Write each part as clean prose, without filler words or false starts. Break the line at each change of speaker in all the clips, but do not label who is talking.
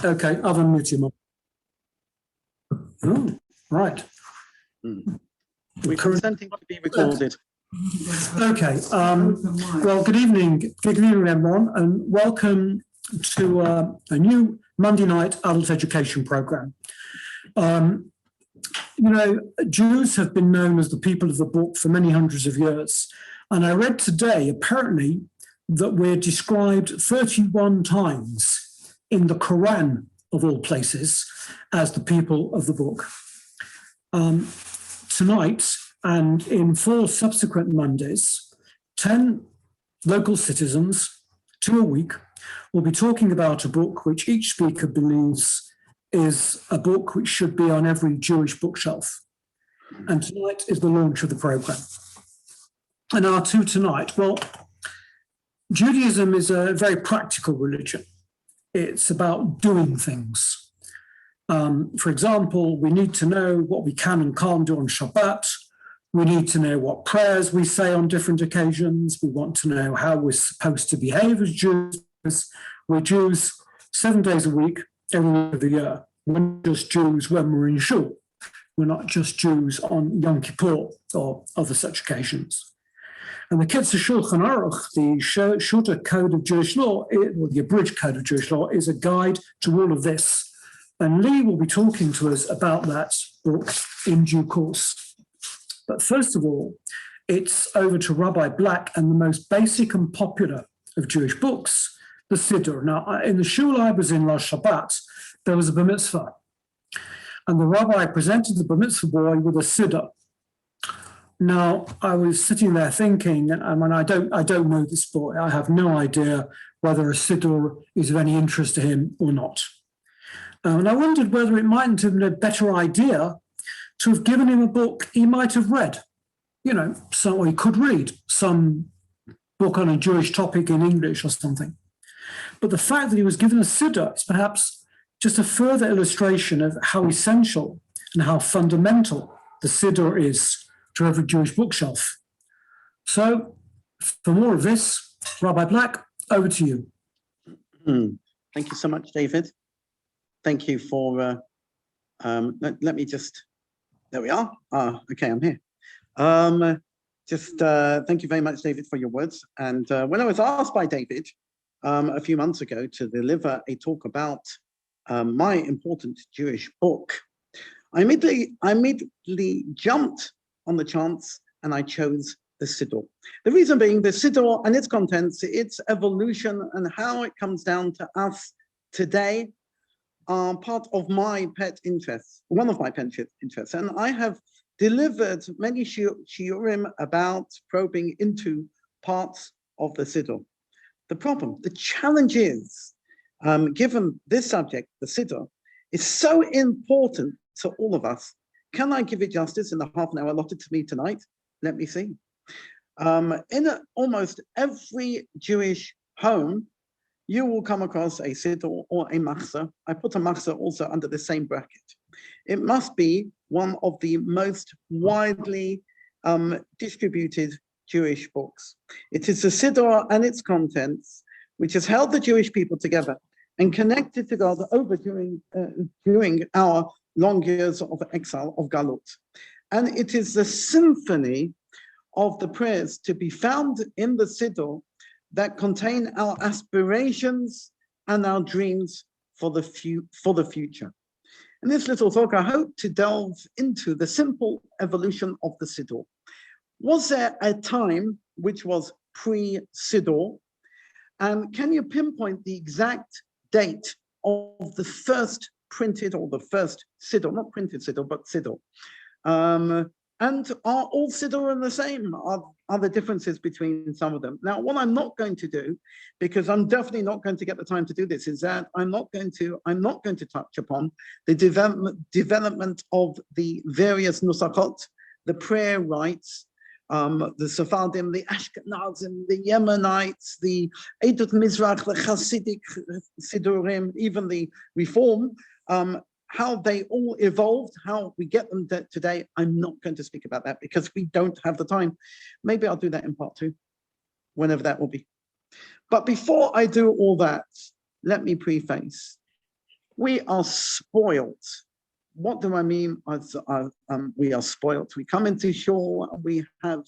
Okay, I've unmuted him. Oh, right.
We're consenting to be recorded.
Okay. Well, good evening, everyone, and welcome to a new Monday night adult education program. Jews have been known as the people of the book for many hundreds of years. And I read today, apparently, that we're described 31 times in the Quran, of all places, as the people of the book. Tonight, and in 4 subsequent Mondays, 10 local citizens, 2 a week, will be talking about a book which each speaker believes is a book which should be on every Jewish bookshelf. And tonight is the launch of the program. And our two tonight, well, Judaism is a very practical religion. It's about doing things. For example, we need to know what we can and can't do on Shabbat. We need to know what prayers we say on different occasions. We want to know how we're supposed to behave as Jews. We're Jews 7 days a week, every week of the year. We're not just Jews when we're in shul. We're not just Jews on Yom Kippur or other such occasions. And the Kitzur Shulchan Aruch, the shorter code of Jewish law, or the abridged code of Jewish law, is a guide to all of this. And Leigh will be talking to us about that book in due course. But first of all, it's over to Rabbi Black and the most basic and popular of Jewish books, the Siddur. Now, in the shul I was in last Shabbat, there was a bar mitzvah. And the rabbi presented the bar mitzvah boy with a Siddur. Now, I was sitting there thinking, I don't know this boy. I have no idea whether a Siddur is of any interest to him or not. And I wondered whether it mightn't have been a better idea to have given him a book he might have read. Or he could read some book on a Jewish topic in English or something. But the fact that he was given a Siddur is perhaps just a further illustration of how essential and how fundamental the Siddur is to every Jewish bookshelf. So, for more of this, Rabbi Black, over to you.
Thank you so much, David. Thank you for, let me just, there we are. Okay, I'm here. Thank you very much, David, for your words. And when I was asked by David a few months ago to deliver a talk about my important Jewish book, I immediately jumped on the chance and I chose the Siddur. The reason being the Siddur and its contents, its evolution and how it comes down to us today are part of my pet interests, one of my pet interests. And I have delivered many shiurim about probing into parts of the Siddur. The challenge is, given this subject, the Siddur, is so important to all of us. Can I give it justice in the half an hour allotted to me tonight? Let me see. In almost every Jewish home, you will come across a Siddur or a machzor. I put a machzor also under the same bracket. It must be one of the most widely distributed Jewish books. It is the Siddur and its contents, which has held the Jewish people together and connected to God over during our long years of exile of Galut. And it is the symphony of the prayers to be found in the Siddur that contain our aspirations and our dreams for the future. In this little talk, I hope to delve into the simple evolution of the Siddur. Was there a time which was pre-Siddur? And can you pinpoint the exact date of the first printed or the first Siddur, not printed Siddur, but Siddur? And are all Siddur the same? Are there differences between some of them? Now, what I'm not going to do, because I'm definitely not going to get the time to do this, is that I'm not going to touch upon the development of the various nusachot, the prayer rites, the Sephardim, the Ashkenazim, the Yemenites, the Edut Mizrach, the Hasidic Siddurim, even the Reform, how they all evolved, how we get them today. I'm not going to speak about that because we don't have the time. Maybe I'll do that in part 2, whenever that will be. But before I do all that, let me preface We are spoiled. What do I mean? We are spoiled. We come into shul and we have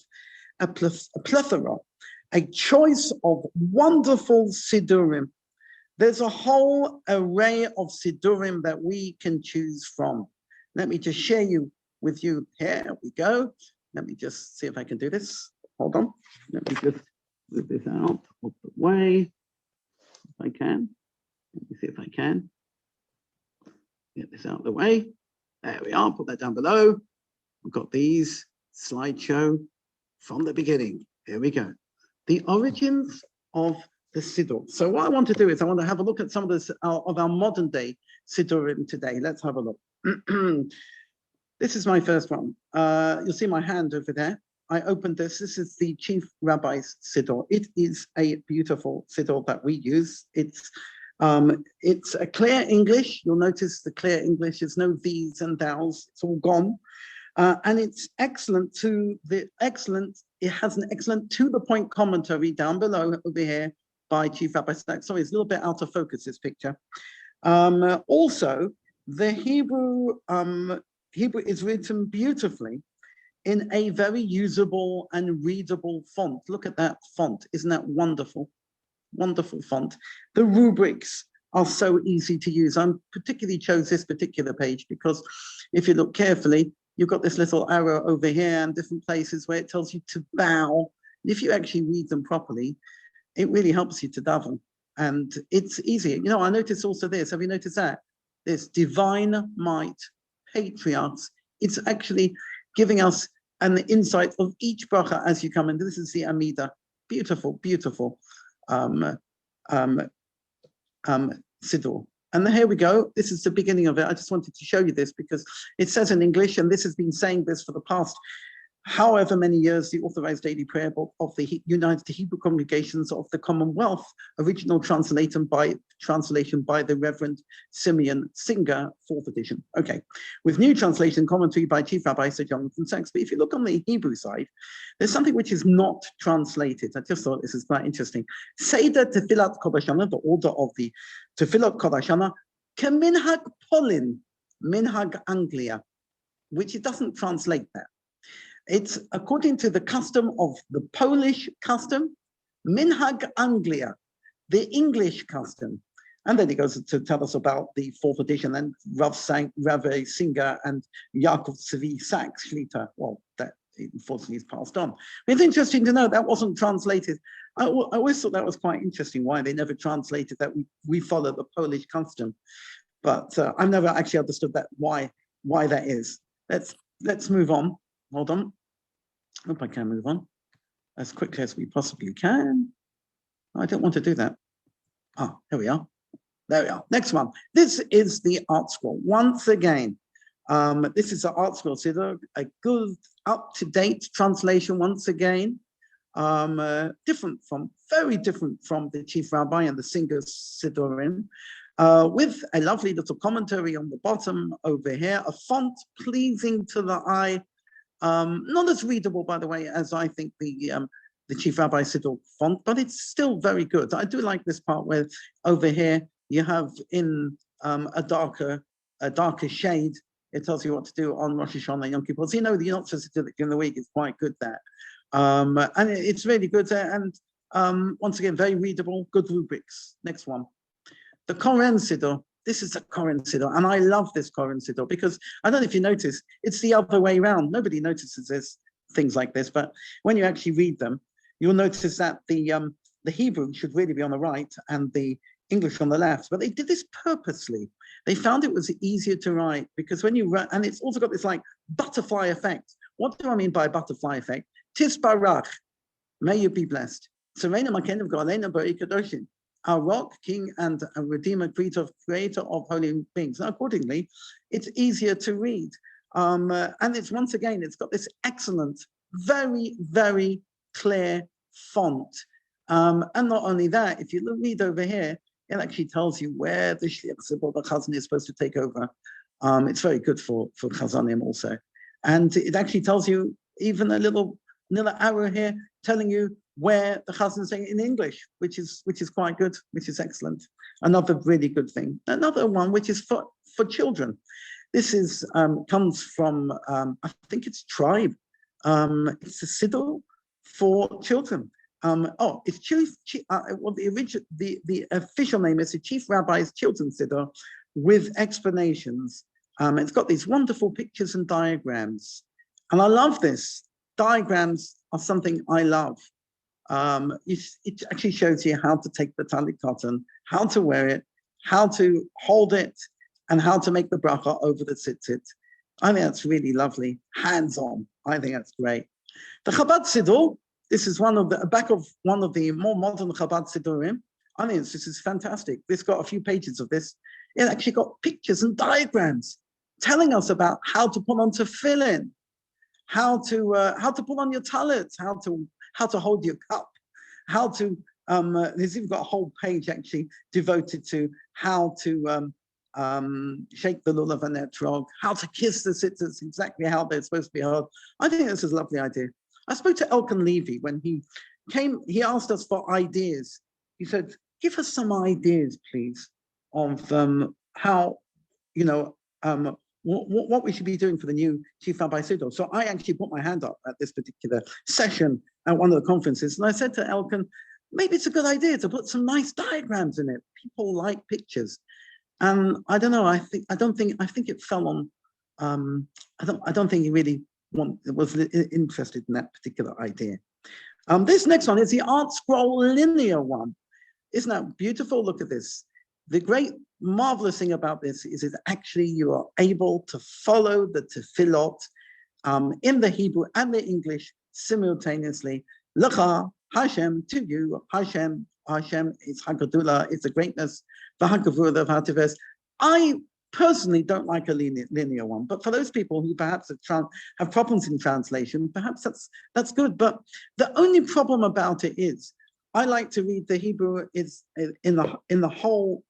a plethora, a choice of wonderful Siddurim. There's a whole array of Siddurim that we can choose from. Let me just share with you. Here we go. Let me just see if I can do this. Hold on. Let me just move this out of the way. If I can. Let me see if I can. Get this out of the way. There we are. Put that down below. We've got these slideshow from the beginning. Here we go. The origins of the Siddur. So what I want to do is I want to have a look at some of this of our modern day Siddurim today. Let's have a look. This is my first one. You'll see my hand over there. I opened this. This is the Chief Rabbi's Siddur. It is a beautiful Siddur that we use. It's a clear English. You'll notice the clear English. There's no these and thous. It's all gone. And it's excellent it has an excellent to-the-point commentary down below over here by Chief Rabbi Stack. Sorry, it's a little bit out of focus, this picture. Also, the Hebrew is written beautifully in a very usable and readable font. Look at that font. Isn't that wonderful? Wonderful font. The rubrics are so easy to use. I particularly chose this particular page because if you look carefully, you've got this little arrow over here and different places where it tells you to bow. If you actually read them properly, it really helps you to daven. And it's easy. You know, I noticed also this. Have you noticed that? This divine might, patriarchs. It's actually giving us an insight of each bracha as you come in. This is the Amida. Beautiful, beautiful Siddur. And here we go. This is the beginning of it. I just wanted to show you this because it says in English, and this has been saying this for the past however many years, the Authorized Daily Prayer Book of the United Hebrew Congregations of the Commonwealth, original translation by the Reverend Simeon Singer, 4th edition. Okay, with new translation commentary by Chief Rabbi Sir Jonathan Sachs. But if you look on the Hebrew side, there's something which is not translated. I just thought this is quite interesting. Seder Tefillat Kodashana, the order of the Tefillat Kodashana, Keminhag Polin, Minhag Anglia, which it doesn't translate that. It's according to the custom of the Polish custom, Minhag Anglia, the English custom. And then he goes to tell us about the 4th edition and Rav Singer and Yaakov Tzvi Sachs Shlita. Well, that unfortunately is passed on. But it's interesting to know that wasn't translated. I always thought that was quite interesting, why they never translated that we follow the Polish custom. But I've never actually understood that why that is. Let's move on. Hold on. Hope I can move on as quickly as we possibly can. I don't want to do that. Here we are. There we are. Next one. This is the art scroll. Once again, this is the art scroll Siddur, a good, up-to-date translation once again. Very different from the Chief Rabbi and the Singer's Siddurim, with a lovely little commentary on the bottom over here, a font pleasing to the eye. Not as readable, by the way, as I think the Chief Rabbi Siddur font, but it's still very good. I do like this part where over here you have in a darker shade. It tells you what to do on Rosh Hashanah and Yom Kippur. So you know that you're not supposed to do it during the week. It's quite good there, and it's really good there. And once again, very readable, good rubrics. Next one, the Koren Siddur. This is a Koren Siddur, and I love this Koren Siddur because I don't know if you notice, it's the other way around. Nobody notices things like this, but when you actually read them, you'll notice that the Hebrew should really be on the right and the English on the left. But they did this purposely. They found it was easier to write because when you write, and it's also got this like butterfly effect. What do I mean by butterfly effect? Tis barach, may you be blessed. Serena Maken of Galena Barikadoshin. Our rock, king, and a redeemer, creator of holy beings. Now, accordingly, it's easier to read. And it's once again, it's got this excellent, very, very clear font. And not only that, if you read over here, it actually tells you where the Shliach Tzibor, the Chazan, is supposed to take over. It's very good for Chazanim also. And it actually tells you even a little arrow here telling you where the Chazan is saying in English, which is quite good, which is excellent. Another really good thing. Another one which is for children. This is comes from I think it's Tribe. It's a Sidor for children. It's the official name is the Chief Rabbi's Children's Siddur with explanations. It's got these wonderful pictures and diagrams, and I love this. Diagrams are something I love. It actually shows you how to take the talit cotton, how to wear it, how to hold it, and how to make the bracha over the tzitzit. I think that's really lovely, hands-on. I think that's great. The Chabad Siddur. This is back of one of the more modern Chabad Siddurim. I think this is fantastic. This got a few pages of this. It actually got pictures and diagrams telling us about how to put on tefillin, how to put on your talit, how to hold your cup, how to there's even got a whole page actually devoted to how to shake the lulav and etrog, how to kiss the sitters, exactly how they're supposed to be held. I think this is a lovely idea. I spoke to Elkan Levy when he came. He asked us for ideas. He said, "Give us some ideas, please, of how, what we should be doing for the new Chief Rabbi Sidor." So I actually put my hand up at this particular session at one of the conferences, and I said to Elkan, "Maybe it's a good idea to put some nice diagrams in it. People like pictures." And I don't know. I think it fell on. I don't think he really was interested in that particular idea. This next one is the Art Scroll linear one. Isn't that beautiful? Look at this. The great marvelous thing about this is that actually you are able to follow the tefillot in the Hebrew and the English simultaneously. Lecha, Hashem, to you, Hashem is Hagadula, it's the greatness, V'Hagavura of Hatives. I personally don't like a linear one, but for those people who perhaps have problems in translation, perhaps that's good. But the only problem about it is I like to read the Hebrew is in the whole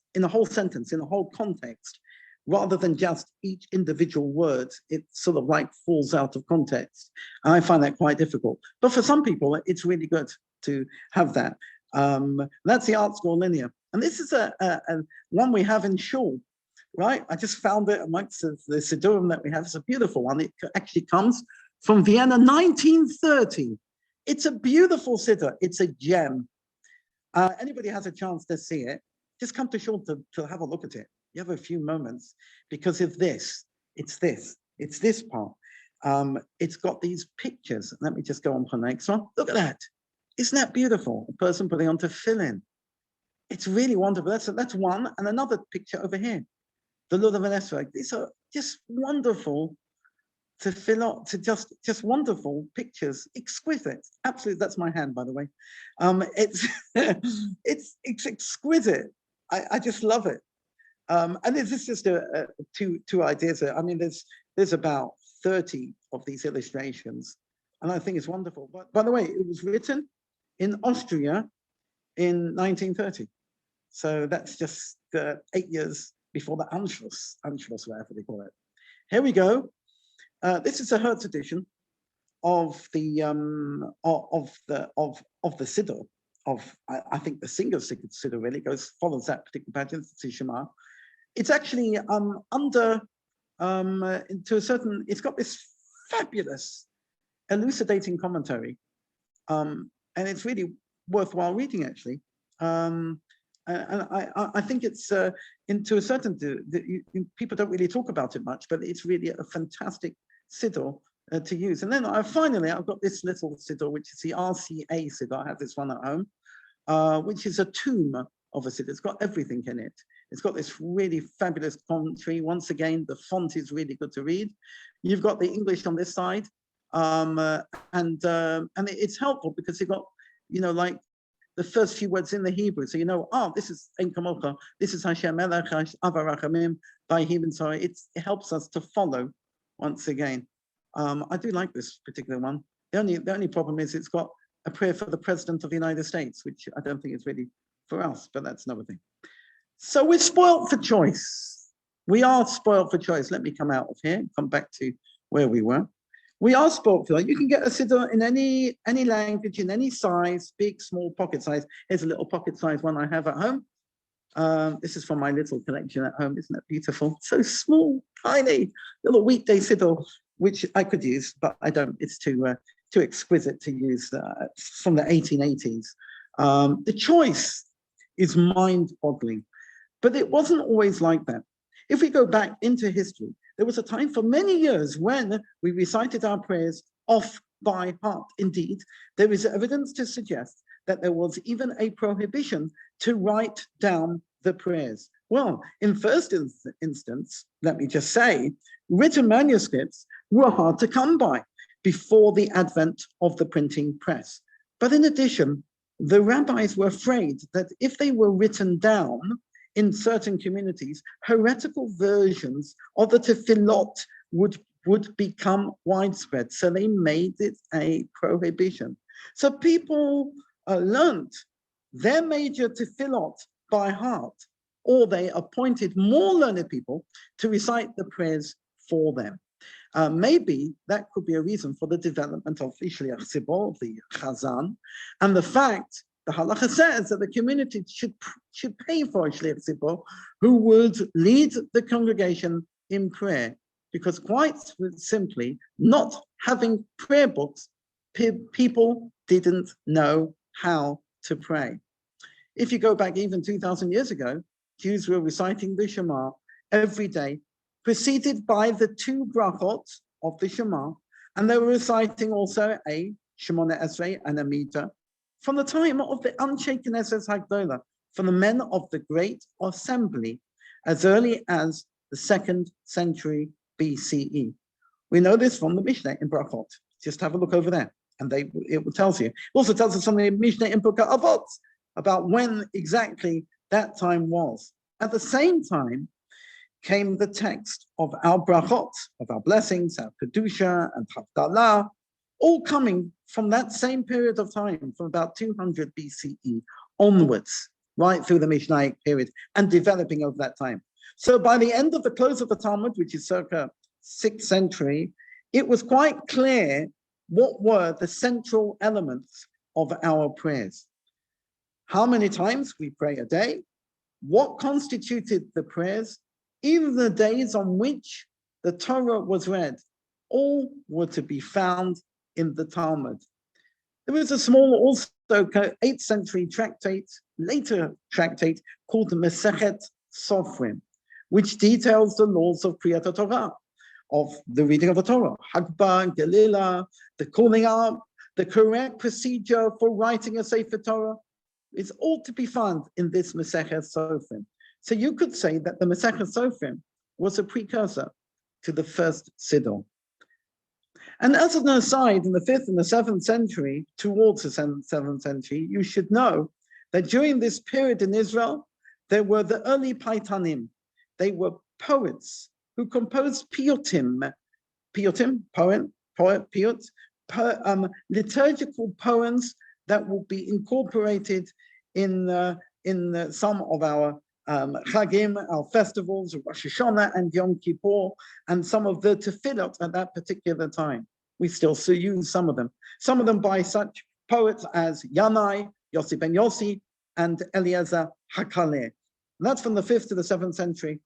sentence, in the whole context, rather than just each individual word. It sort of like falls out of context. And I find that quite difficult. But for some people, it's really good to have that. That's the Art Scroll linear. And this is a one we have in Shul. Right, I just found it amongst the Siddurim that we have. It's a beautiful one. It actually comes from Vienna, 1930. It's a beautiful Siddur. It's a gem. Anybody has a chance to see it, just come to Shul to have a look at it. You have a few moments because of this. It's this part. It's got these pictures. Let me just go on for the next one. Look at that. Isn't that beautiful? A person putting on tefillin. It's really wonderful. That's one. And another picture over here. The Lulav and Esrog. These are just wonderful to fill up, to just wonderful pictures, exquisite. Absolutely, that's my hand, by the way. It's it's exquisite. I just love it. And this is just two ideas. I mean, there's about 30 of these illustrations, and I think it's wonderful. But by the way, it was written in Austria in 1930, so that's just 8 years before the Anschluss, whatever they call it. Here we go. This is a Hertz edition of the Sidor of I think the single Sidor really follows that particular pattern. It's actually under to a certain. It's got this fabulous elucidating commentary, and it's really worthwhile reading actually. And I think it's into a certain people don't really talk about it much, but it's really a fantastic Sidor to use. And then finally I've got this little Sidor, which is the RCA Sidor. I have this one at home, which is a tomb of a Sidor. It's got everything in it. It's got this really fabulous commentary. Once again, the font is really good to read. You've got the English on this side, and it's helpful because you've got like the first few words in the Hebrew, so this is Ein Kamocha, this is Hashem Melech Avarachamim by Him. So it helps us to follow once again. I do like this particular one. The only problem is it's got a prayer for the President of the United States, which I don't think is really for us, but that's another thing. So we're spoiled for choice. We are spoiled for choice. Let me come out of here, come back to where we were. We are sport filled. You can get a Siddur in any language, in any size, big, small, pocket size. Here's a little pocket size one I have at home. This is from my little collection at home. Isn't it beautiful? So small, tiny, little weekday Siddur, which I could use, but I don't. It's too exquisite to use. From the 1880s. The choice is mind-boggling, but it wasn't always like that. If we go back into history, there was a time for many years when we recited our prayers off by heart. Indeed, there is evidence to suggest that there was even a prohibition to write down the prayers. Well, in first instance, let me just say, written manuscripts were hard to come by before the advent of the printing press. But in addition, the rabbis were afraid that if they were written down in certain communities, heretical versions of the tefillot would become widespread. So they made it a prohibition. So people learned their major tefillot by heart, or they appointed more learned people to recite the prayers for them. Maybe that could be a reason for the development of the Shliach Tzibor, the Chazan, and the fact the halacha says that the community should pay for a Shliach Tzibor who would lead the congregation in prayer, because quite simply, not having prayer books, people didn't know how to pray. If you go back even 2,000 years ago, Jews were reciting the Shema every day, preceded by the two brachot of the Shema, and they were reciting also a Shemona Esrei and Amida from the time of the unshaken Esres Hagdolah, from the men of the Great Assembly, as early as the 2nd century BCE. We know this from the Mishnah in Brachot. Just have a look over there, and it tells you. It also tells us from the Mishnah in Pirkei Avot about when exactly that time was. At the same time came the text of our brachot, of our blessings, our kedusha and havdalah, all coming from that same period of time, from about 200 BCE onwards, right through the Mishnaic period, and developing over that time. So by the end of the close of the Talmud, which is circa 6th century, it was quite clear what were the central elements of our prayers. How many times we pray a day, what constituted the prayers, even the days on which the Torah was read, all were to be found in the Talmud. There was a small, also 8th century later tractate called the Masechet Sofrim, which details the laws of Kriyat Torah, of the reading of the Torah, Hagbah, Gelilah, the calling up, the correct procedure for writing a Sefer Torah. It's all to be found in this Masechet Sofrim. So you could say that the Masechet Sofrim was a precursor to the first Siddur. And as an aside, in the 5th and the 7th century, towards the 7th century, you should know that during this period in Israel, there were the early Paitanim. They were poets who composed piyutim, liturgical poems that will be incorporated in some of our Chagim, our festivals, Rosh Hashanah and Yom Kippur, and some of the tefillot at that particular time. We still use some of them by such poets as Yanai, Yossi ben Yossi, and Eliezer Hakaleh. And that's from the 5th to the 7th century.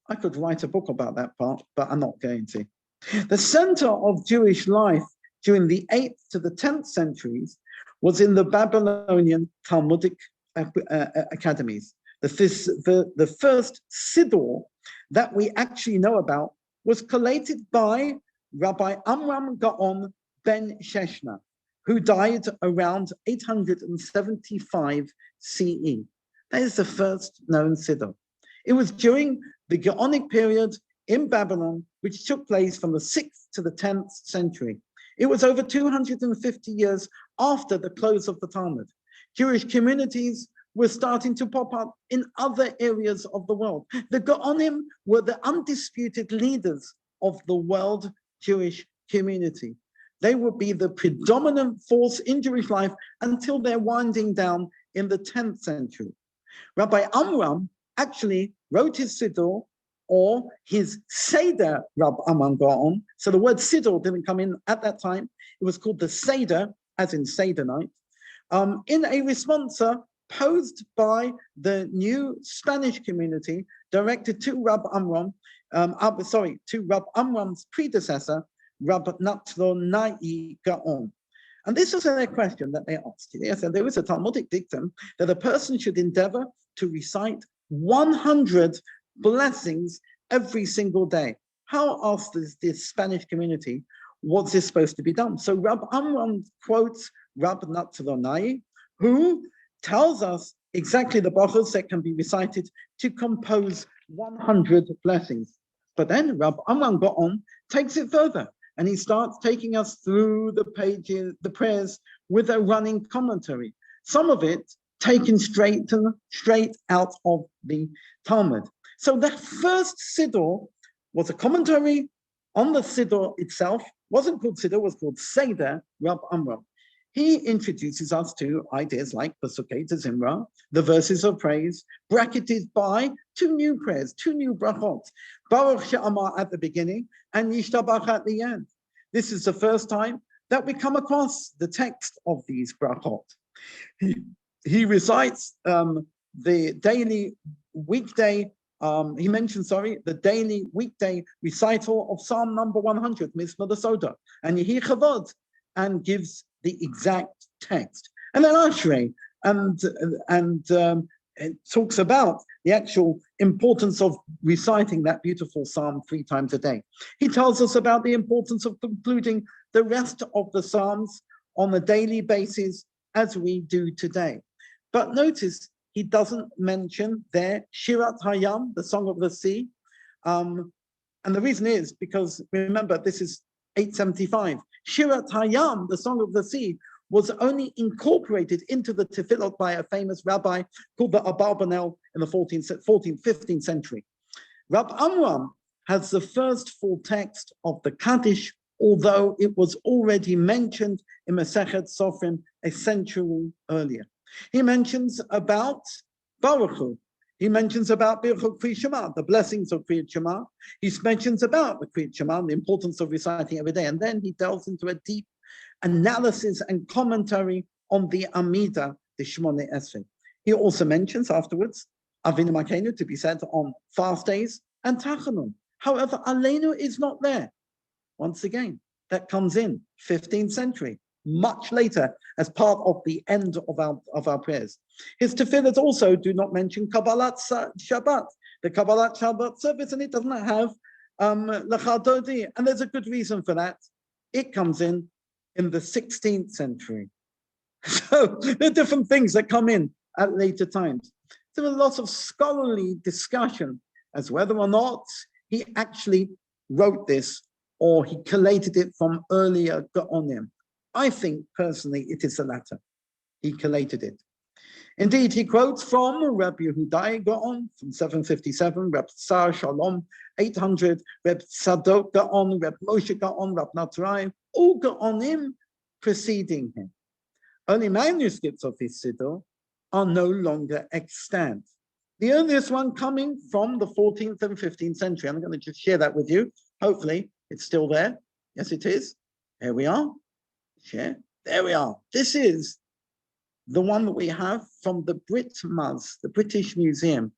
I could write a book about that part, but I'm not going to. The center of Jewish life during the 8th to the 10th centuries was in the Babylonian Talmudic academies. The first Sidor that we actually know about was collated by Rabbi Amram Gaon ben Sheshna, who died around 875 CE. That is the first known Sidor. It was during the Gaonic period in Babylon, which took place from the 6th to the 10th century. It was over 250 years after the close of the Talmud. Jewish communities were starting to pop up in other areas of the world. The Gaonim were the undisputed leaders of the world Jewish community. They would be the predominant force in Jewish life until their winding down in the 10th century. Rabbi Amram actually wrote his Siddur or his Seder Rab Amram Gaon. So the word Sidor didn't come in at that time. It was called the Seder, as in Seder night, in a response posed by the new Spanish community directed to Rab Amram, to Rab Amram's predecessor, Rab Natronai Gaon. And this was their question that they asked. They said there was a Talmudic dictum that a person should endeavor to recite 100 blessings every single day. How asked this Spanish community, what's this supposed to be done? So Rab Amram quotes Rab Natronai, who tells us exactly the brachos that can be recited to compose 100 blessings. But then Rab Amram Gaon takes it further, and he starts taking us through the pages, the prayers, with a running commentary. Some of it taken straight out of the Talmud. So that first Siddur was a commentary on the Siddur itself. Wasn't called Siddur, was called Seder Rab Amram. He introduces us to ideas like Pasukei to Zimra, the verses of praise, bracketed by two new prayers, two new brachot, Baruch She'amar at the beginning and Yishtabach at the end. This is the first time that we come across the text of these brachot. He recites the daily weekday, the daily weekday recital of Psalm number 100, Mishna Torah, and Yehi Chavod, and gives the exact text. And then Ashrei, it talks about the actual importance of reciting that beautiful psalm 3 times a day. He tells us about the importance of concluding the rest of the psalms on a daily basis as we do today. But notice he doesn't mention there Shirat Hayam, the Song of the Sea. And the reason is because, remember, this is 875. Shirat Hayam, the Song of the Sea, was only incorporated into the tefillot by a famous rabbi called the Abarbanel in the 15th century. Rab Amram has the first full text of the Kaddish, although it was already mentioned in Masechet Sofrim a century earlier. He mentions about Baruch Hu. He mentions about Birchot Kriyat Shema, the blessings of Kriyat Shema. He mentions about the Kriyat Shema, the importance of reciting every day. And then he delves into a deep analysis and commentary on the Amida, the Shmoneh Esrei. He also mentions afterwards Avinu Malkeinu to be said on fast days and Tachanun. However, Aleinu is not there. Once again, that comes in 15th century, much later, as part of the end of our prayers. His tefillahs also do not mention Kabbalat Shabbat, the Kabbalat Shabbat service, and it does not have Lecha Dodi, and there's a good reason for that. It comes in the 16th century. So there are different things that come in at later times. There was lots of scholarly discussion as whether or not he actually wrote this or he collated it from earlier Gaonim. I think personally it is the latter. He collated it. Indeed, he quotes from Rabbi Yehudai Gaon from 757, Reb Tsar Shalom 800, Reb Tzadok Gaon, Reb Moshe Gaon, Reb Natrai, all Gaonim preceding him. Only manuscripts of his Siddur are no longer extant. The earliest one coming from the 14th and 15th century. I'm going to just share that with you. Hopefully it's still there. Yes, it is. Here we are. Share. There we are. This is the one that we have from the Brit Muz, the British Museum.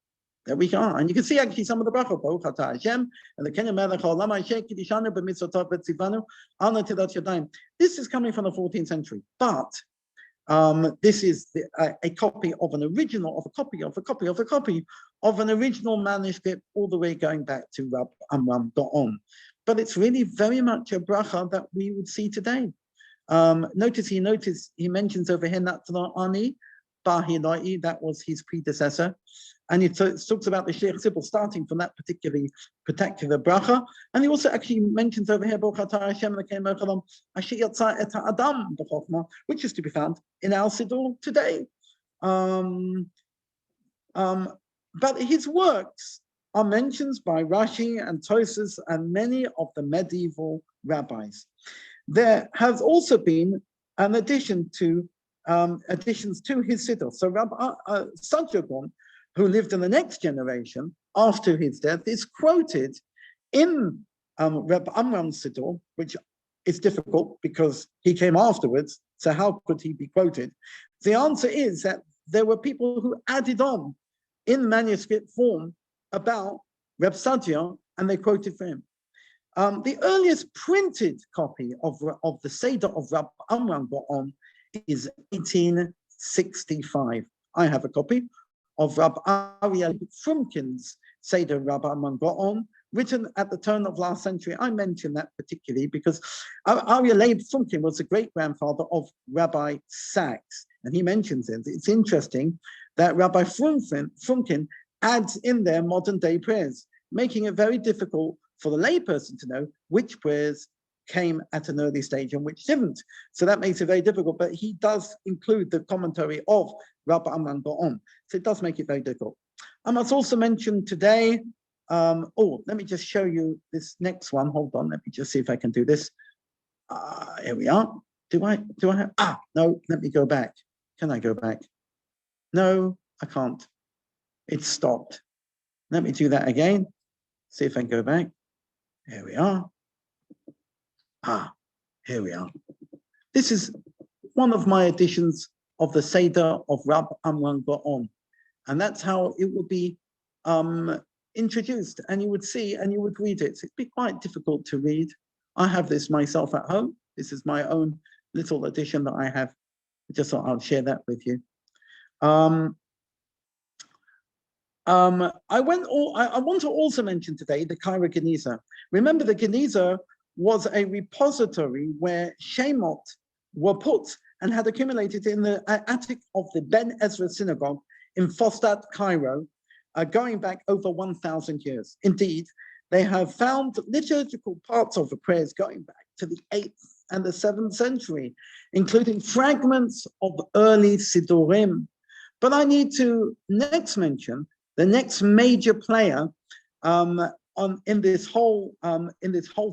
There we are. And you can see actually some of the brachot. Baruch atah Hashem, and the Kenya Melech Haolam Hashem Kiddushanu b'mitzvotav v'tzivanu ana tidat yadayim. This is coming from the 14th century, but this is a copy of an original, of an original manuscript all the way going back to Rab Amram Gaon. But it's really very much a bracha that we would see today. Notice he mentions over here Natna Ani Bahilai, that was his predecessor, and he talks about the Sheikh Sibel starting from that particular bracha, and he also actually mentions over here which is to be found in our Siddur today. But his works are mentioned by Rashi and Tosfos and many of the medieval rabbis. There has also been an additions to his Siddur. So Rabbi Sajagon, who lived in the next generation after his death is quoted in Reb Amram's Siddur, which is difficult because he came afterwards, so how could he be quoted? The answer is that there were people who added on in manuscript form about Reb Sadia, and they quoted for him. The earliest printed copy of the Seder of Rab Amram Gaon is 1865. I have a copy of Rab Ariel Frumkin's Seder Rab Amram Gaon, written at the turn of last century. I mention that particularly because Ariel Frumkin was the great-grandfather of Rabbi Sachs, and he mentions it. It's interesting that Rabbi Frumkin adds in there modern-day prayers, making it very difficult for the layperson to know which prayers came at an early stage and which didn't. So that makes it very difficult, but he does include the commentary of Rabbi Amram Gaon. So it does make it very difficult. I must also mention today, let me just show you this next one. Hold on, let me just see if I can do this. Here we are. Do I have, no, let me go back. Can I go back? No, I can't. It's stopped. Let me do that again. See if I can go back. Here we are. Here we are. This is one of my editions of the Seder of Rab Amram Gaon. And that's how it would be introduced. And you would see and you would read it. It'd be quite difficult to read. I have this myself at home. This is my own little edition that I have. I just thought I'll share that with you. I want to also mention today the Caro Geniza. Remember, the Geniza was a repository where Shemot were put and had accumulated in the attic of the Ben Ezra synagogue in Fostat, Cairo, going back over 1,000 years. Indeed, they have found liturgical parts of the prayers going back to the 8th and the 7th century, including fragments of early Siddurim. But I need to next mention the next major player in this whole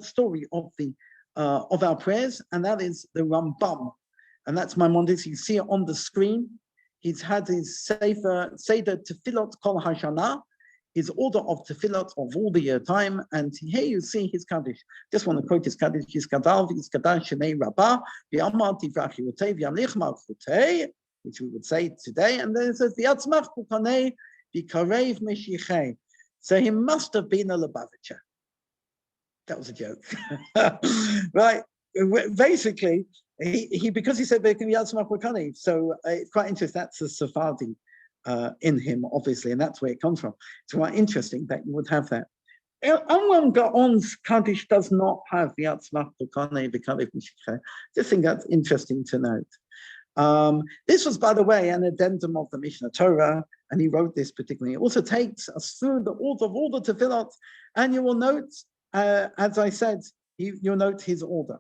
story of our prayers, and that is the Rambam, and that's Maimonides. You see it on the screen. He's had his Seder Tefillot Kol Hashana, his order of Tefillot of all the year time, and here you see his Kaddish. Just want to quote his Kaddish: His Kadal, his Kadash Shnei Rabbah, V'Amar Tivrach Yotei, V'Yamlich Malchutei, which we would say today, and then it says V'Yatzmach Kukanei, V'Karev Meshichei. So he must have been a Lubavitcher. That was a joke, right? Basically, he because he said V'Yatzmach Kukanei, so it's quite interesting. That's a Sephardi in him, obviously, and that's where it comes from. It's quite interesting that you would have that. Amram Gaon's Kaddish does not have V'Yatzmach Kukanei, V'Karev Meshichei. Just think that's interesting to note. This was, by the way, an addendum of the Mishna Torah, and he wrote this particularly. It also takes us through the order of all the tefillot, and you will note, as I said, you'll note his order.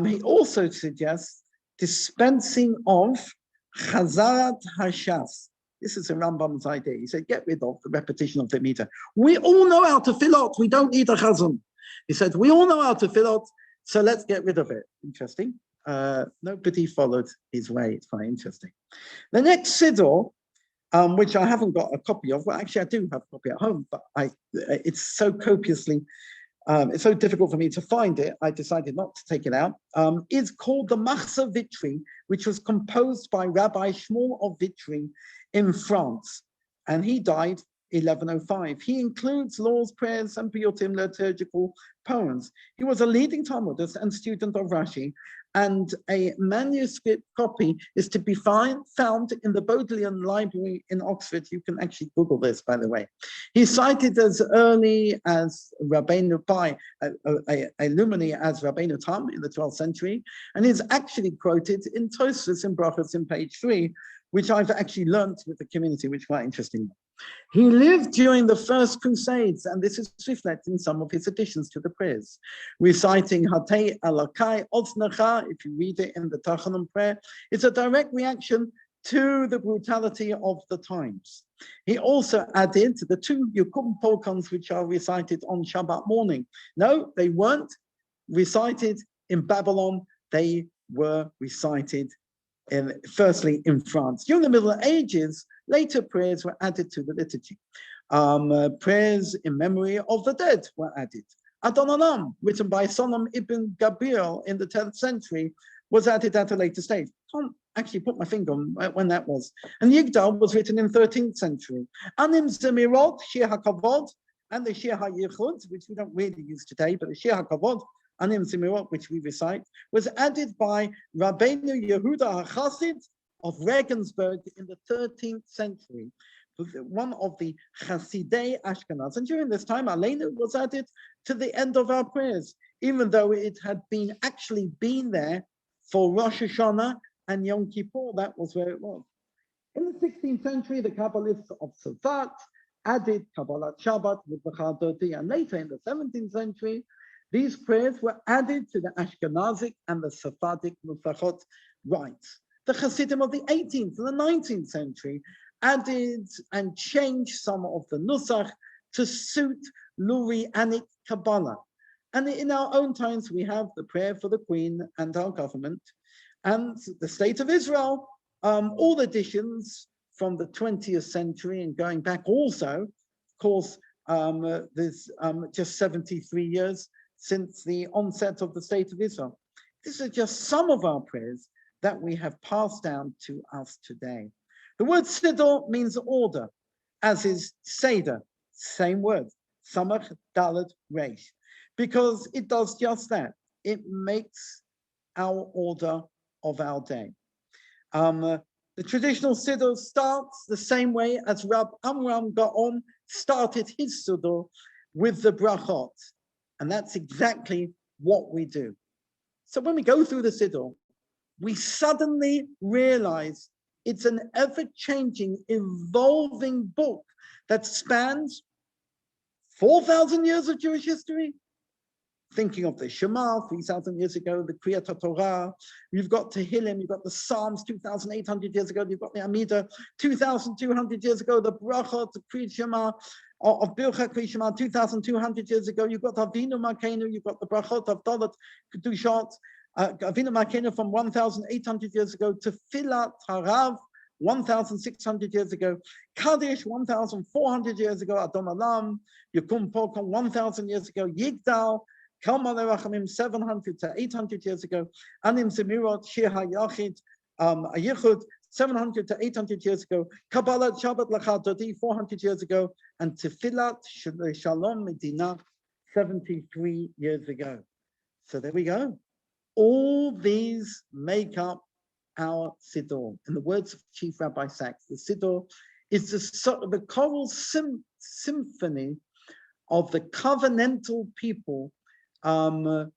He also suggests dispensing of Chazarat Hashas. This is a Rambam's idea. He said, get rid of the repetition of the Amida. We all know how to tefillot. We don't need a chazan. He said, we all know how to tefillot, so let's get rid of it. Interesting. Nobody followed his way. It's quite interesting. The next Sidor, which I haven't got a copy of, well, actually I do have a copy at home, but it's so copiously, it's so difficult for me to find it, I decided not to take it out, is called the Machzor Vitry, which was composed by Rabbi Shmuel of Vitry in France, and he died 1105. He includes laws, prayers, and piyutim, liturgical poems. He was a leading Talmudist and student of Rashi, and a manuscript copy is to be found in the Bodleian Library in Oxford. You can actually Google this, by the way. He's cited as early as Rabbeinu Pai, a lumini as Rabbeinu Tam in the 12th century, and is actually quoted in Tosfos in Brachos in page 3, which I've actually learnt with the community, which is quite interesting. He lived during the First Crusades, and this is reflected in some of his additions to the prayers, reciting Hatei Alakai Oznacha. If you read it in the Tachanun prayer, it's a direct reaction to the brutality of the times. He also added the 2 Yukum Polkans, which are recited on Shabbat morning. No, they weren't recited in Babylon. They were recited firstly in France. During the Middle Ages, later prayers were added to the liturgy. Prayers in memory of the dead were added. Adon Olam, written by Solomon ibn Gabriel in the 10th century, was added at a later stage. Can't actually put my finger on when that was. And Yigdal was written in 13th century. Anim Zemirot, Shir HaKavod, and the Shir HaYichud, which we don't really use today, but the Shir HaKavod, Anim Zemirot, which we recite, was added by Rabbeinu Yehuda HaChassid of Regensburg in the 13th century, one of the Chasidei Ashkenaz. And during this time, Aleinu was added to the end of our prayers, even though it had actually been there for Rosh Hashanah and Yom Kippur. That was where it was. In the 16th century, the Kabbalists of Tzfat added Kabbalat Shabbat with the Chadoti, and later in the 17th century, these prayers were added to the Ashkenazic and the Sephardic Nusachot rites. The Hasidim of the 18th and the 19th century added and changed some of the Nusach to suit Lurianic Kabbalah. And in our own times, we have the prayer for the Queen and our government and the State of Israel, all additions from the 20th century and going back also. Of course, there's just 73 years since the onset of the State of Israel. These are just some of our prayers that we have passed down to us today. The word Sidor means order, as is Seder, same word, Samach Dalet Reish, because it does just that. It makes our order of our day. The traditional Siddur starts the same way as Rab Amram Gaon started his Siddur with the brachot. And that's exactly what we do. So when we go through the Siddur, we suddenly realize it's an ever-changing, evolving book that spans 4,000 years of Jewish history. Thinking of the Shema 3,000 years ago, the Kriyat Torah, you've got Tehillim, you've got the Psalms 2,800 years ago, you've got the Amida 2,200 years ago, the Brachot, the Kriyat Shema of Bircha Kriyat Shema 2,200 years ago, you've got Avinu Malkeinu, you've got the Brachot of Dalet Kedushot, Avinu Malkeinu from 1,800 years ago, Tefillat Harav 1,600 years ago, Kaddish 1,400 years ago, Adon Olam, Yakum Pokom 1,000 years ago, Yigdal, Kalman Erachamim 700 to 800 years ago, Anim Zemirot, Shir HaYachid, Ayichud 700 to 800 years ago, Kabbalat Shabbat Lachadodi 400 years ago, and Tefillat Shalom Medina 73 years ago. So there we go. All these make up our Siddur. In the words of Chief Rabbi Sachs, the Siddur is the choral symphony of the covenantal people. Has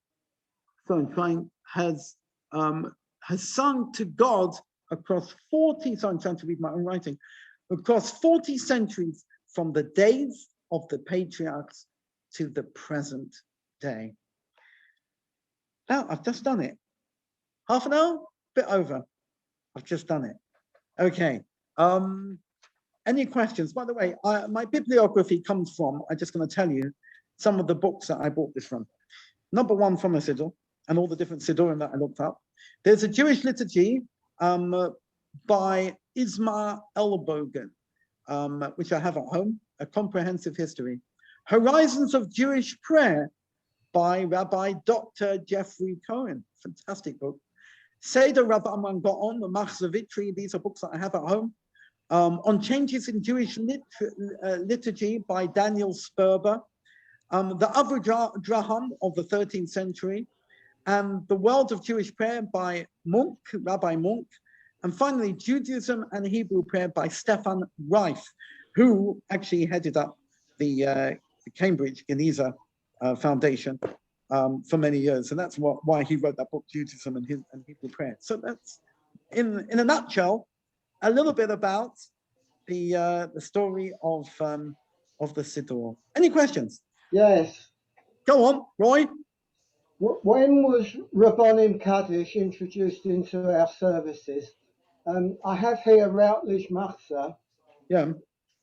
sung to God across 40. So I'm trying to read my own writing. Across 40 centuries, from the days of the patriarchs to the present day. Now I've just done it. Half an hour, bit over. I've just done it. Okay. Any questions? By the way, my bibliography comes from, I'm just going to tell you some of the books that I bought this from. Number one, from a Siddur, and all the different Siddurim that I looked up. There's a Jewish liturgy by Isma Elbogen, which I have at home, a comprehensive history. Horizons of Jewish Prayer by Rabbi Dr. Jeffrey Cohen, fantastic book. Seder Rabbi Amram Gaon, the Machzavitri, these are books that I have at home. On Changes in Jewish Liturgy by Daniel Sperber. The Avraham of the 13th century, and The World of Jewish Prayer by Munk, Rabbi Munk, and finally Judaism and Hebrew Prayer by Stefan Reif, who actually headed up the Cambridge Geniza Foundation for many years, and that's why he wrote that book, Judaism and Hebrew Prayer. So that's, in a nutshell, a little bit about the story of the Siddur. Any questions?
Yes.
Go on, Roy.
When was Rabbonim Kaddish introduced into our services? I have here Routledge Machzah.
Yeah.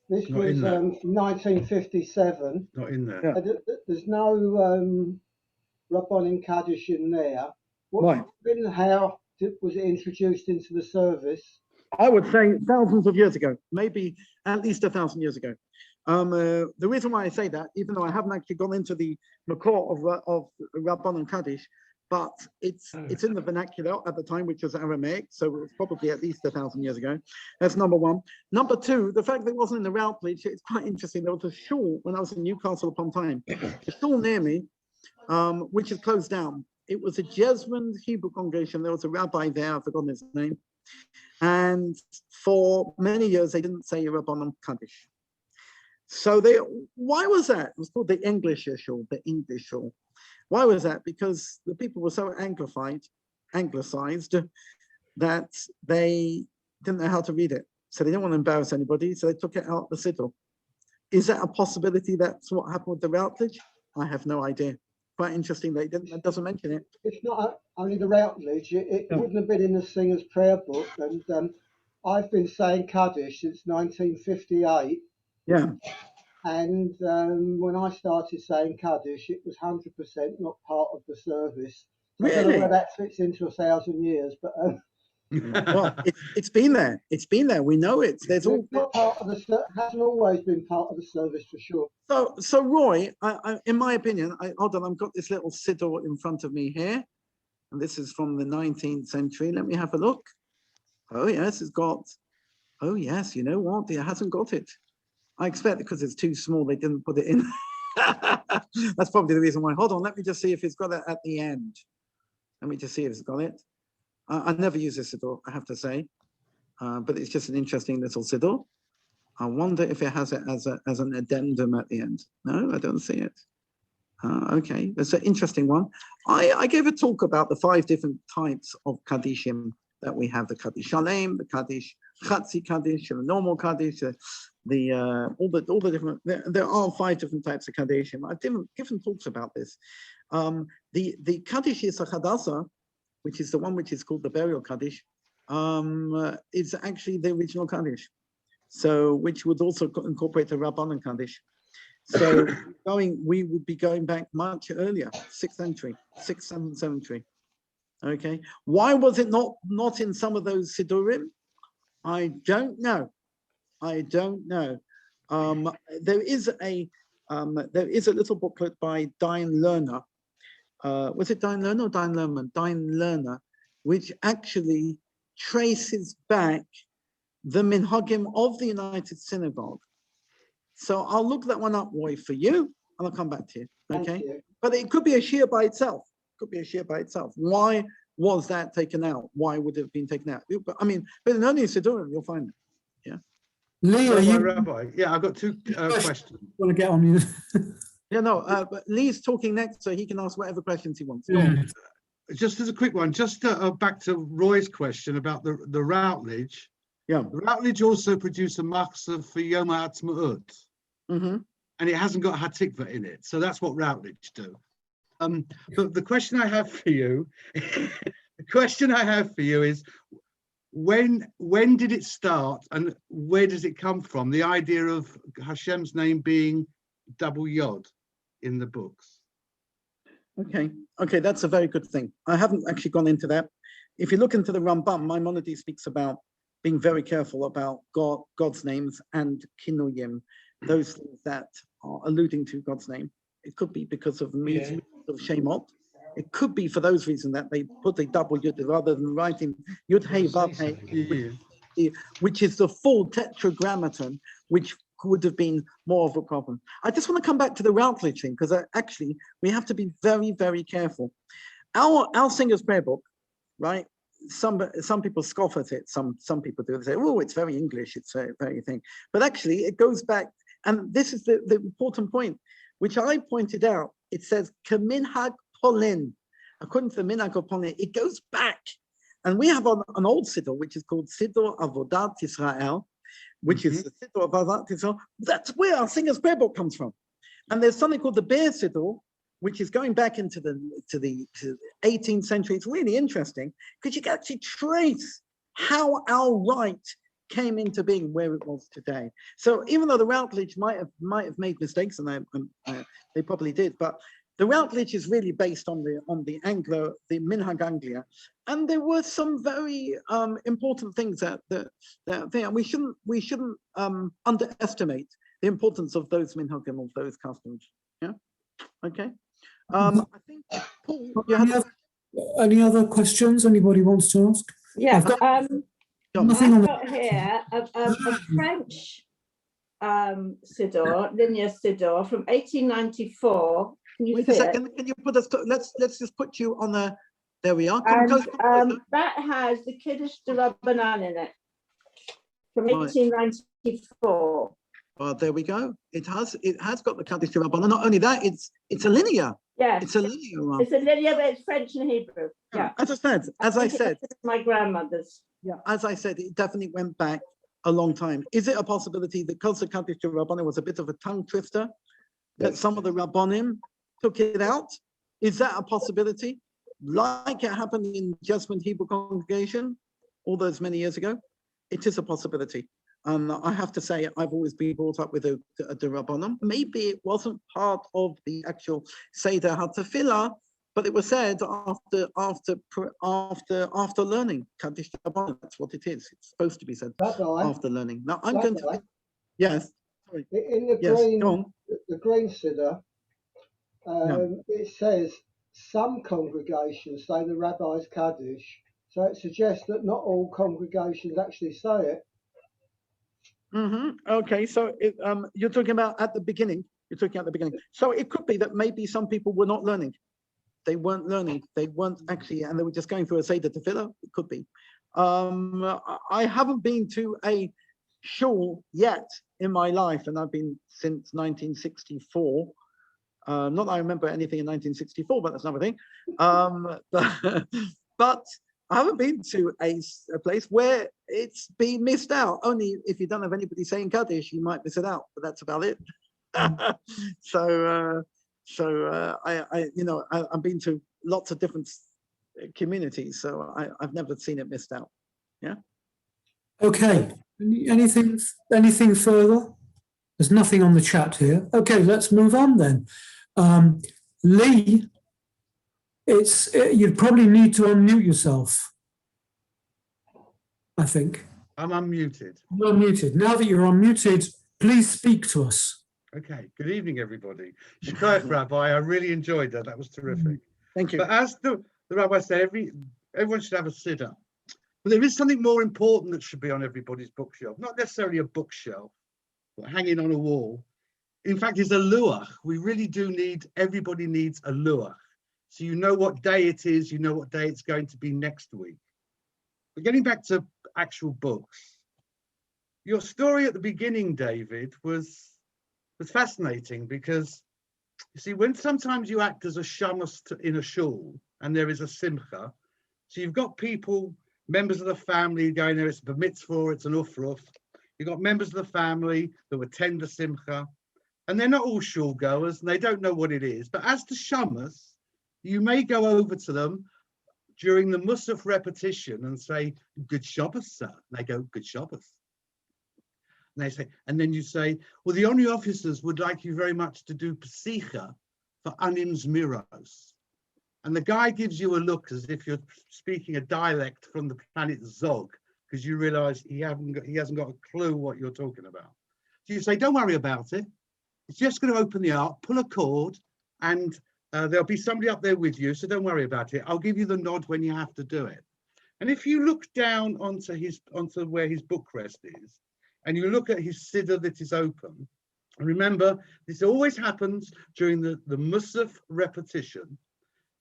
This
Not
was
in there.
1957.
Not in there.
Yeah.
There's no Rabbonim Kaddish in there.
Right.
How was it introduced into the service?
I would say thousands of years ago, maybe at least 1,000 years ago. The reason why I say that, even though I haven't actually gone into the Makor of Rabbanon Kaddish, but it's in the vernacular at the time, which was Aramaic, so it was probably at least 1,000 years ago. That's number one. Number two, the fact that it wasn't in the Routledge, it's quite interesting. There was a shul when I was in Newcastle upon Tyne, a shul near me, which is closed down. It was a Jesmond Hebrew congregation. There was a rabbi there, I've forgotten his name. And for many years, they didn't say Rabbanon Kaddish. So why was that? It was called the English shul, the English shul. Why was that? Because the people were so anglicized that they didn't know how to read it. So they didn't want to embarrass anybody, so they took it out the Siddur. Is that a possibility that's what happened with the Routledge? I have no idea. Quite interesting that it doesn't mention it.
It's not only the Routledge, it wouldn't have been in the Singer's Prayer Book. And I've been saying Kaddish since 1958.
Yeah.
And when I started saying Kaddish, it was 100% not part of the service. So
Really?
I don't know where that fits into 1,000 years, but
well, it's been there. It's been there. We know it. There's all.
It's not part of the. Hasn't always been part of the service for sure.
So Roy, in my opinion, hold on. I've got this little Sidor in front of me here, and this is from the 19th century. Let me have a look. Oh yes, it's got. Oh yes, you know what? It hasn't got it. I expect because it's too small, they didn't put it in. That's probably the reason why. Hold on, let me just see if it's got it at the end. Let me just see if it's got it. I never use this Siddur, I have to say, but it's just an interesting little Siddur. I wonder if it has it as an addendum at the end. No, I don't see it. Okay, that's an interesting one. I gave a talk about the 5 different types of Kaddishim that we have: the Kaddish Shalem, the Kaddish Chatzi Kaddish, the normal Kaddish, all the different. There are 5 different types of Kaddishim. I've given talks about this. The Kaddish Yisach Hadassah, which is the one which is called the burial Kaddish, is actually the original Kaddish. So, which would also incorporate the Rabbanon Kaddish. So, we would be going back much earlier, 6th century, 6th, 7th century. Okay, why was it not in some of those Siddurim? I don't know. I don't know. There is a little booklet by Dine Lerner. Was it Dine Lerner or Dine Lerman? Dine Lerner, which actually traces back the minhagim of the United Synagogue. So I'll look that one up, Roy, for you, and I'll come back to you. Okay, but it could be a shir by itself. Could be a shir by itself. Why was that taken out? Why would it have been taken out? I mean, but in only Siddur, you'll find it. Yeah.
Leigh, are you?
Rabbi? Yeah, I've got 2 questions.
Want to get on you?
Yeah, no, but Leigh's talking next, so he can ask whatever questions he wants.
Just as a quick one, just back to Roy's question about the Routledge.
Yeah.
The Routledge also produced a machzor for Yom HaAtzmaut,
Mm-hmm.
and it hasn't got Hatikva in it, so that's what Routledge do. But the question I have for you, is, when did it start, and where does it come from? The idea of Hashem's name being double yod in the books.
Okay, that's a very good thing. I haven't actually gone into that. If you look into the Rambam, Maimonides speaks about being very careful about God's names and kinuyim, those things that are alluding to God's name. It could be because of means of Shemot. It could be for those reasons that they put a double yud rather than writing yud hey vav hey, which is the full tetragrammaton, which would have been more of a problem. I just want to come back to the Routledge thing, because actually we have to be very, very careful. Our Singer's Prayer Book, right? Some people scoff at it. Some people do. They say, "Oh, it's very English. It's a very thing." But actually, it goes back, and this is the important point, which I pointed out. It says "Kaminhag Polin," according to the Minhag of Polin. It goes back, and we have an old Siddur, which is called Siddur Avodat Israel, which is the Siddur of Avodat Israel. That's where our Singer's Prayer Book comes from. And there's something called the Bear Siddur, which is going back into the 18th century. It's really interesting because you can actually trace how our rite came into being where it was today. So even though the Routledge might have made mistakes, and they probably did, but the Routledge is really based on the Anglo, the Minhag Anglia, and there were some very important things that we shouldn't underestimate the importance of those minhagim, of those customs. Yeah. Okay. I think Paul, you had
any other questions anybody wants to ask?
Yeah,
I've got
I've got here a French Sidor, linear Sidor from 1894. Can you
wait
see
a second.
it?
Can you put us? Let's just put you on the. There we are.
And
Closer.
that has the Kiddush Rabbanan in it from
Right.
1894.
There we go. It has got the Kaddish Rabbanan. Not only that, it's a linear.
Yes,
It's a linear one.
it's a linear, but it's French and Hebrew. Yeah,
As I said,
my grandmother's.
yeah. As I said, it definitely went back a long time. Is it a possibility that because the Kaddish Rabbanan was a bit of a tongue twister, that some of the Rabbanim took it out? Is that a possibility? Like it happened in Jasmine Hebrew congregation all those many years ago? It is a possibility. I have to say, I've always been brought up with a Rabbanim. Maybe it wasn't part of the actual Seder HaTefillah, but it was said after learning Kaddish Rabbanim. That's what it is. It's supposed to be said after learning. Now I'm going to. Yes. Sorry.
In the
Yes.
green,
Go on.
the green Siddur, it says some congregations say the rabbi's Kaddish, so it suggests that not all congregations actually say it.
Okay, so you're talking about at the beginning. So it could be that maybe some people were not learning. They weren't learning. They weren't actually, and they were just going through a Seder Tefillah. It could be. I haven't been to a shul yet in my life, and I've been since 1964. Not that I remember anything in 1964, but that's another thing. But I haven't been to a place where it's been missed out. Only if you don't have anybody saying Kaddish, you might miss it out, but that's about it. So I've been to lots of different communities, so I've never seen it missed out. Yeah.
Okay. Anything further? There's nothing on the chat here. Okay, let's move on then. Leigh, you'd probably need to unmute yourself, I think.
I'm unmuted.
You're unmuted. Now that you're unmuted, please speak to us.
Okay, good evening, everybody. Shkoyach, Rabbi, I really enjoyed that. That was terrific.
Thank you.
But as the Rabbi said, everyone should have a Siddur. But there is something more important that should be on everybody's bookshelf. Not necessarily a bookshelf, but hanging on a wall. In fact, it's a luach. We really do everybody needs a luach. So you know what day it is, you know what day it's going to be next week. But getting back to actual books, your story at the beginning, David, was fascinating because, you see, when sometimes you act as a shamus in a shul and there is a simcha, so you've got people, members of the family going there, it's a mitzvah, it's an ufruf. You've got members of the family that attend the simcha, and they're not all shul goers and they don't know what it is. But as the shamus, you may go over to them during the Musaf repetition and say, "Good Shabbos, sir." And they go, "Good Shabbos." And they say, and then you say, "Well, the honorary officers would like you very much to do Pasicha for Anim's Miros." And the guy gives you a look as if you're speaking a dialect from the planet Zog, because you realize he hasn't got a clue what you're talking about. So you say, "Don't worry about it. It's just going to open the ark, pull a cord, and there'll be somebody up there with you, so don't worry about it. I'll give you the nod when you have to do it." And if you look down onto where his book rest is, and you look at his Siddur that is open, and remember, this always happens during the Musaf repetition,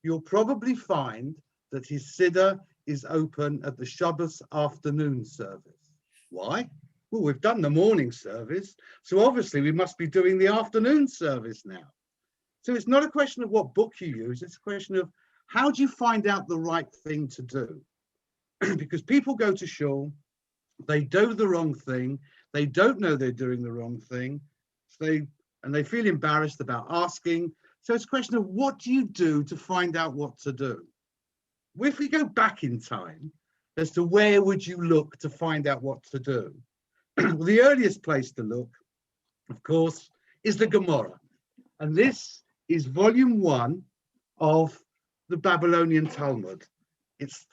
you'll probably find that his Siddur is open at the Shabbos afternoon service. Why? Well, we've done the morning service, so obviously we must be doing the afternoon service now. So it's not a question of what book you use, it's a question of how do you find out the right thing to do? Because people go to shul, they do the wrong thing, they don't know they're doing the wrong thing, and they feel embarrassed about asking. So it's a question of what do you do to find out what to do? If we go back in time as to where would you look to find out what to do? Well, the earliest place to look, of course, is the Gemara. And this is volume 1 of the Babylonian Talmud. It's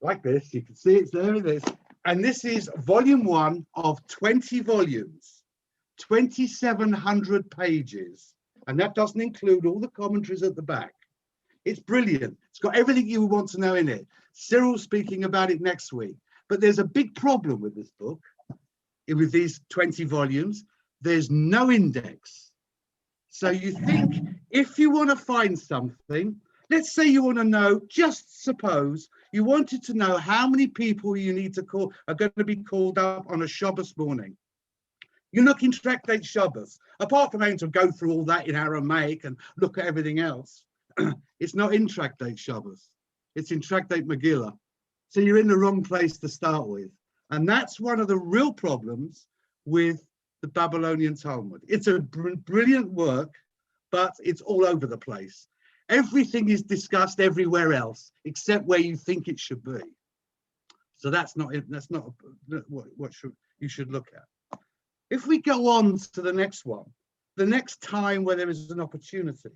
like this, you can see it's there it is. And this is volume 1 of 20 volumes. 2,700 pages, and that doesn't include all the commentaries at the back. It's brilliant. It's got everything you would want to know in it. Cyril's speaking about it next week. But there's a big problem with this book, with these 20 volumes. There's no index. So you think if you want to find something, let's say you want to know, just suppose you wanted to know how many people you need to call are going to be called up on a Shabbos morning. You look in Tractate Shabbos, apart from having to go through all that in Aramaic and look at everything else. It's not in Tractate Shabbos. It's in Tractate Megillah. So you're in the wrong place to start with. And that's one of the real problems with the Babylonian Talmud. It's a brilliant work, but it's all over the place. Everything is discussed everywhere else, except where you think it should be. So that's not what you should look at. If we go on to the next one, the next time where there is an opportunity,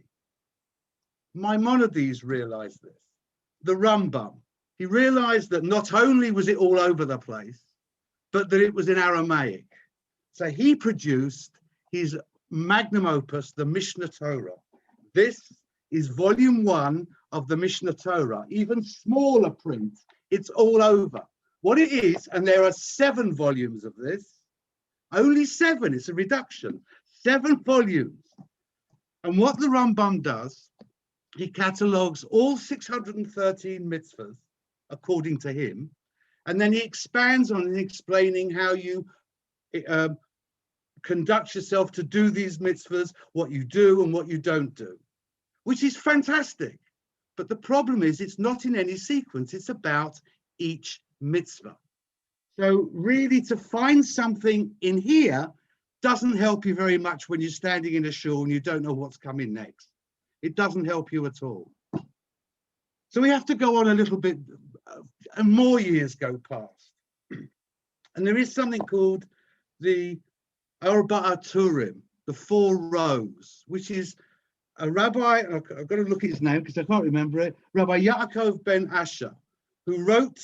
Maimonides realized this. The Rambam, he realized that not only was it all over the place, but that it was in Aramaic. So he produced his magnum opus, the Mishna Torah. This is volume 1 of the Mishna Torah, even smaller print. It's all over. What it is, and there are 7 volumes of this, only 7, it's a reduction, 7 volumes. And what the Rambam does, he catalogues all 613 mitzvahs, according to him, and then he expands on it, explaining how you conduct yourself to do these mitzvahs, what you do and what you don't do, which is fantastic. But the problem is it's not in any sequence, it's about each mitzvah. So really to find something in here doesn't help you very much when you're standing in a shul and you don't know what's coming next. It doesn't help you at all. So we have to go on a little bit, and more years go past. And there is something called the Arba'a Turim, the 4 rows, which is a rabbi, I've got to look at his name because I can't remember it, Rabbi Yaakov ben Asher, who wrote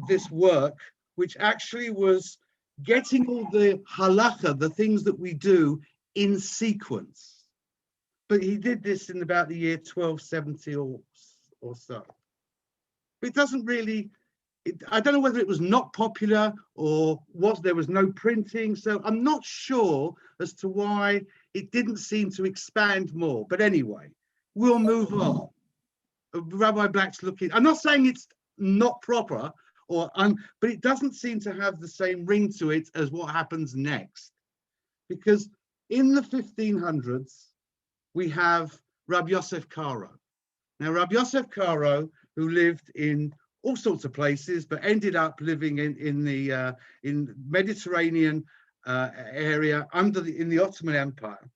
this work, which actually was getting all the halacha, the things that we do, in sequence. But he did this in about the year 1270 or so. But it doesn't really, I don't know whether it was not popular or there was no printing. So I'm not sure as to why it didn't seem to expand more. But anyway, we'll move on. Rabbi Black's looking, I'm not saying it's not proper, but it doesn't seem to have the same ring to it as what happens next. Because in the 1500s, we have Rabbi Yosef Caro. Now, Rabbi Yosef Caro, who lived in all sorts of places, but ended up living in the Mediterranean area in the Ottoman Empire,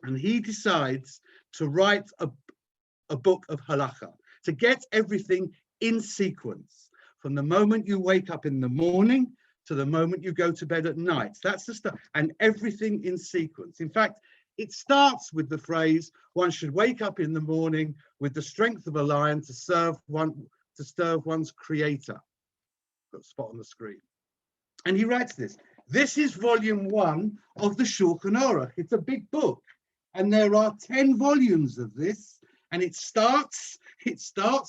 and he decides to write a book of halacha, to get everything in sequence, from the moment you wake up in the morning to the moment you go to bed at night. That's the stuff, and everything in sequence. In fact, it starts with the phrase, one should wake up in the morning with the strength of a lion to serve one's creator. Got a spot on the screen. And he writes this. This is volume 1 of the Shulchan Aruch. It's a big book. And there are 10 volumes of this. And it starts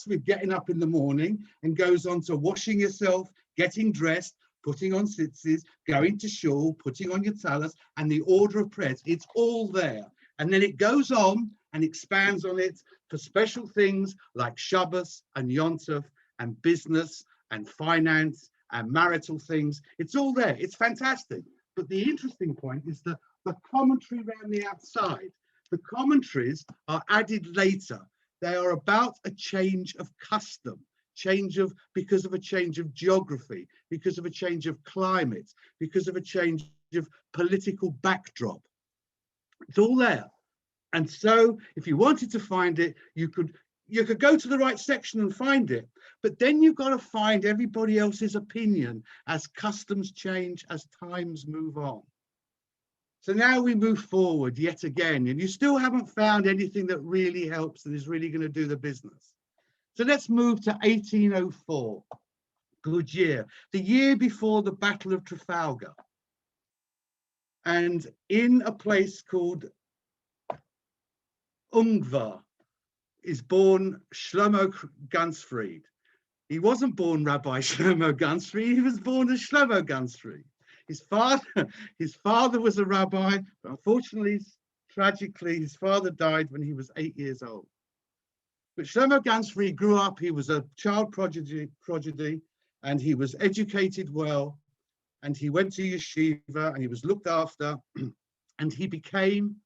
with getting up in the morning and goes on to washing yourself, getting dressed, putting on tzitzis, going to shul, putting on your talis, and the order of prayers. It's all there. And then it goes on and expands on it for special things like Shabbos and Yontif and business and finance and marital things. It's all there. It's fantastic. But the interesting point is the commentary around the outside. The commentaries are added later. They are about a change of custom. Because of a change of geography, because of a change of climate, because of a change of political backdrop. It's all there. And so if you wanted to find it, you could go to the right section and find it. But then you've got to find everybody else's opinion as customs change, as times move on. So now we move forward yet again, and you still haven't found anything that really helps and is really going to do the business. So let's move to 1804, good year, the year before the Battle of Trafalgar. And in a place called Ungvar is born Shlomo Ganzfried. He wasn't born Rabbi Shlomo Ganzfried, he was born as Shlomo Ganzfried. His father was a rabbi, but unfortunately, tragically, his father died when he was 8 years old. But Shlomo Ganzfried grew up, he was a child prodigy, and he was educated well, and he went to yeshiva, and he was looked after, and he became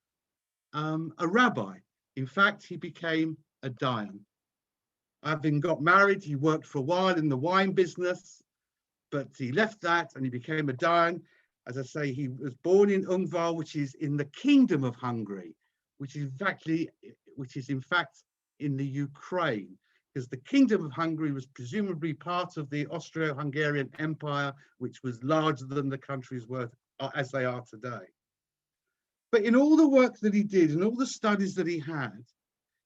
a rabbi. In fact, he became a dayan. Having got married, he worked for a while in the wine business, but he left that and he became a dayan. As I say, he was born in Ungvar, which is in the Kingdom of Hungary, which is in fact in the Ukraine, because the Kingdom of Hungary was presumably part of the Austro-Hungarian Empire, which was larger than the countries were as they are today. But in all the work that he did and all the studies that he had,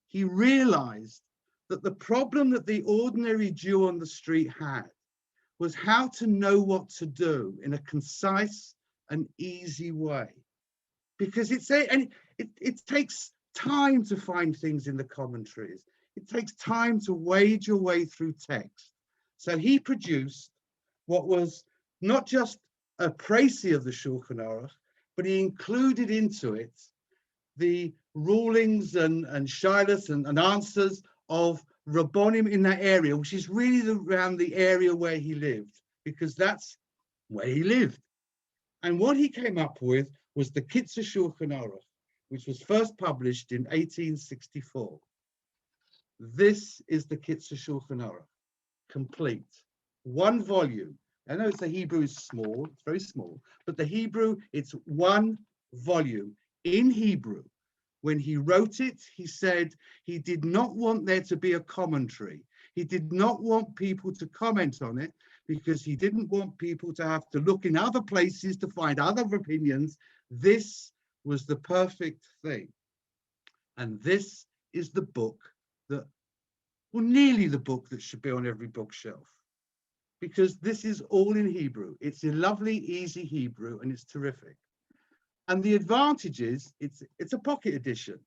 he realized that the problem that the ordinary Jew on the street had was how to know what to do in a concise and easy way. Because it takes time to find things in the commentaries. It takes time to wade your way through text. So he produced what was not just a précis of the Shulchan Aruch, but he included into it the rulings and shilas and answers of Rabbonim in that area, which is really around the area where he lived, because that's where he lived. And what he came up with was the Kitzur Shulchan Aruch, which was first published in 1864. This is the Kitzur Shulchan Aruch, complete, one volume. I know the Hebrew is small, it's very small, but the Hebrew, it's one volume in Hebrew. When he wrote it, he said he did not want there to be a commentary. He did not want people to comment on it because he didn't want people to have to look in other places to find other opinions. This was the perfect thing. And this is the book that, well, nearly the book that should be on every bookshelf, because this is all in Hebrew. It's a lovely, easy Hebrew, and it's terrific. And the advantage is it's a pocket edition.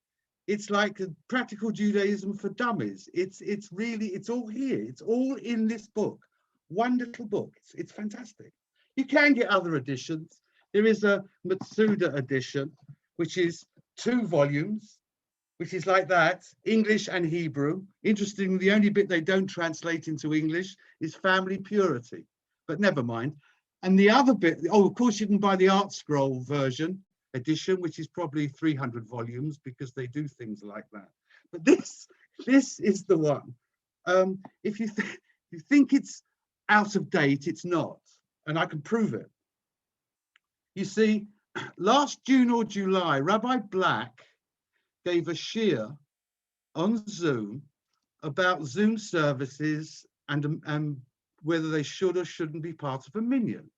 It's like a practical Judaism for dummies. It's all here. It's all in this book. One little book. It's fantastic. You can get other editions. There is a Matsuda edition, which is 2 volumes, which is like that, English and Hebrew. Interestingly, the only bit they don't translate into English is family purity, but never mind. And the other bit, oh, of course, you can buy the Art Scroll version edition, which is probably 300 volumes because they do things like that. But this is the one. If you think it's out of date, it's not, and I can prove it. You see, last June or July, Rabbi Black gave a shiur on Zoom about Zoom services and whether they should or shouldn't be part of a minyan.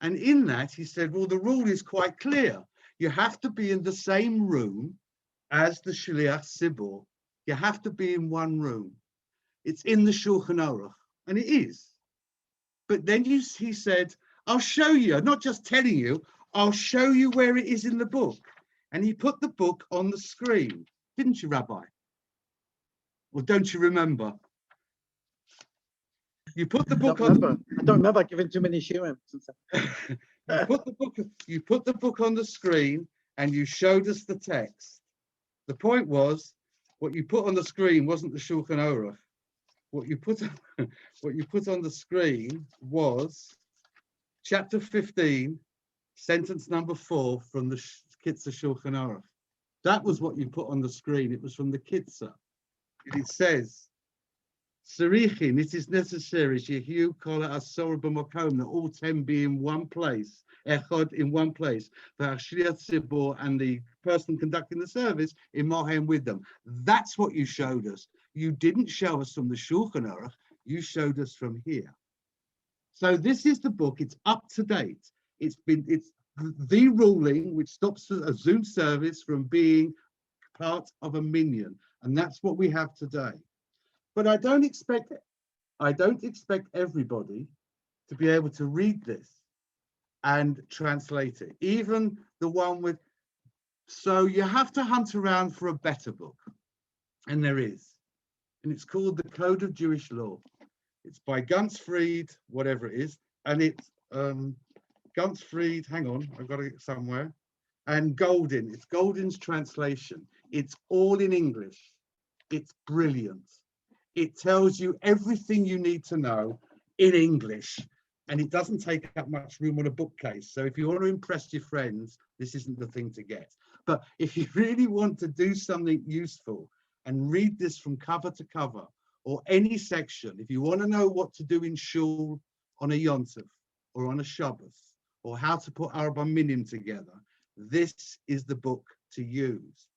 And in that, he said, well, the rule is quite clear. You have to be in the same room as the Shliach Tzibur. You have to be in one room. It's in the Shulchan Aruch, and it is. But then he said, I'll show you, not just telling you, I'll show you where it is in the book. And he put the book on the screen, didn't you, Rabbi? Or don't you remember? You put the book on.
I don't remember giving too many shiurim.
You put the book on the screen and you showed us the text. The point was, what you put on the screen wasn't the Shulchan Aruch. What you put on the screen was chapter 15, sentence number 4 from the Kitzur Shulchan Aruch. That was what you put on the screen. It was from the Kitzur. It says, Sarichin, it is necessary, Shehu Kol Asor B'Makom, that all 10 be in one place, Echad in one place, the Shliach Tzibur and the person conducting the service in Mohem with them. That's what you showed us. You didn't show us from the Shulchan Aruch, you showed us from here. So this is the book, it's up to date. It's the ruling which stops a Zoom service from being part of a minyan, and that's what we have today. But I don't expect everybody to be able to read this and translate it. Even the one with, so you have to hunt around for a better book, and there is, and it's called The Code of Jewish Law. It's by Ganzfried, whatever it is, and it's Ganzfried, hang on, I've got it somewhere, and Golden, it's Golden's translation. It's all in English. It's brilliant. It tells you everything you need to know in English, and it doesn't take up much room on a bookcase. So if you want to impress your friends, this isn't the thing to get. But if you really want to do something useful and read this from cover to cover, or any section, if you want to know what to do in shul on a Yosef or on a Shabbos, or how to put Arba Minim together, this is the book to use.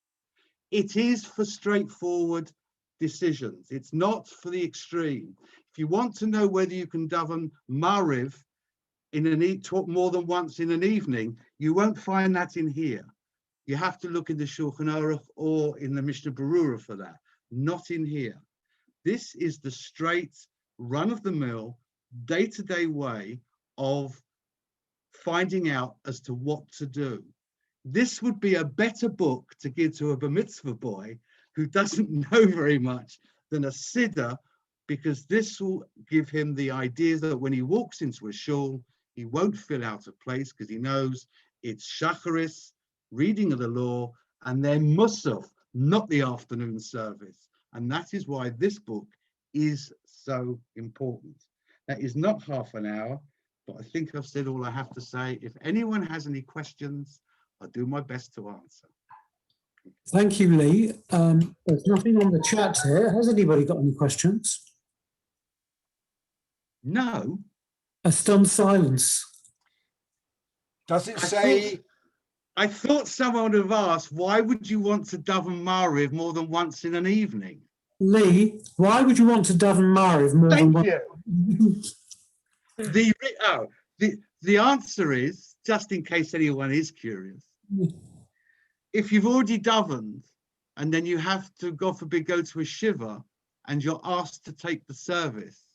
It is for straightforward decisions. It's not for the extreme. If you want to know whether you can daven Mariv more than once in an evening, you won't find that in here. You have to look in the Shulchan Aruch or in the Mishnah Berurah for that, not in here. This is the straight, run-of-the-mill, day-to-day way of finding out as to what to do. This would be a better book to give to a bar mitzvah boy who doesn't know very much than a Siddur, because this will give him the idea that when he walks into a shul, he won't feel out of place because he knows it's Shacharis, reading of the law, and then Musaf, not the afternoon service. And that is why this book is so important. That is not half an hour, but I think I've said all I have to say. If anyone has any questions, I'll do my best to answer.
Thank you, Leigh. There's nothing on the chat here. Has anybody got any questions?
No.
A stunned silence.
Does it say?
I thought someone would have asked, why would you want to daven Mariv more than once in an evening?
Leigh, why would you want to daven Mariv more than
Thank
once?
you.
The answer is, just in case anyone is curious, if you've already davened and then you have to, God forbid, go to a shiva and you're asked to take the service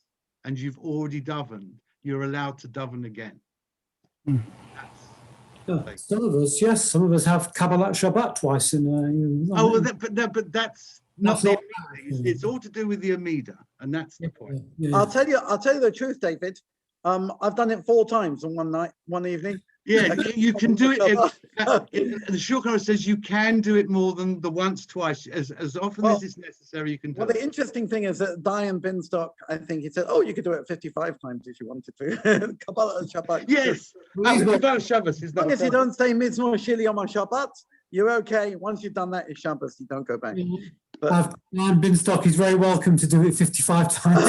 and you've already davened, you're allowed to daven again.
Some of us, yes, some of us have Kabbalat Shabbat twice in a.
Oh, well, but that's not the Amida. It's all to do with the Amida, and that's the point.
Yeah.
I'll tell you the truth, David. I've done it 4 times in one evening.
Yeah, you can do it. The Shulchan Aruch says you can do it more than the once, twice, as often as it's necessary. You can do
Well,
it.
the interesting thing is that Diane Binstock, I think he said, oh, you could do it 55 times if you wanted to. Kabbalah Shabbat.
Yes, Kabbalah Shabbos is
As
not
long
a
as you
problem.
don't say Mizmor Shili on Shabbat, you're okay. Once you've done that, it's Shabbos, you don't go back. But
Diane Binstock is very welcome to do it 55 times.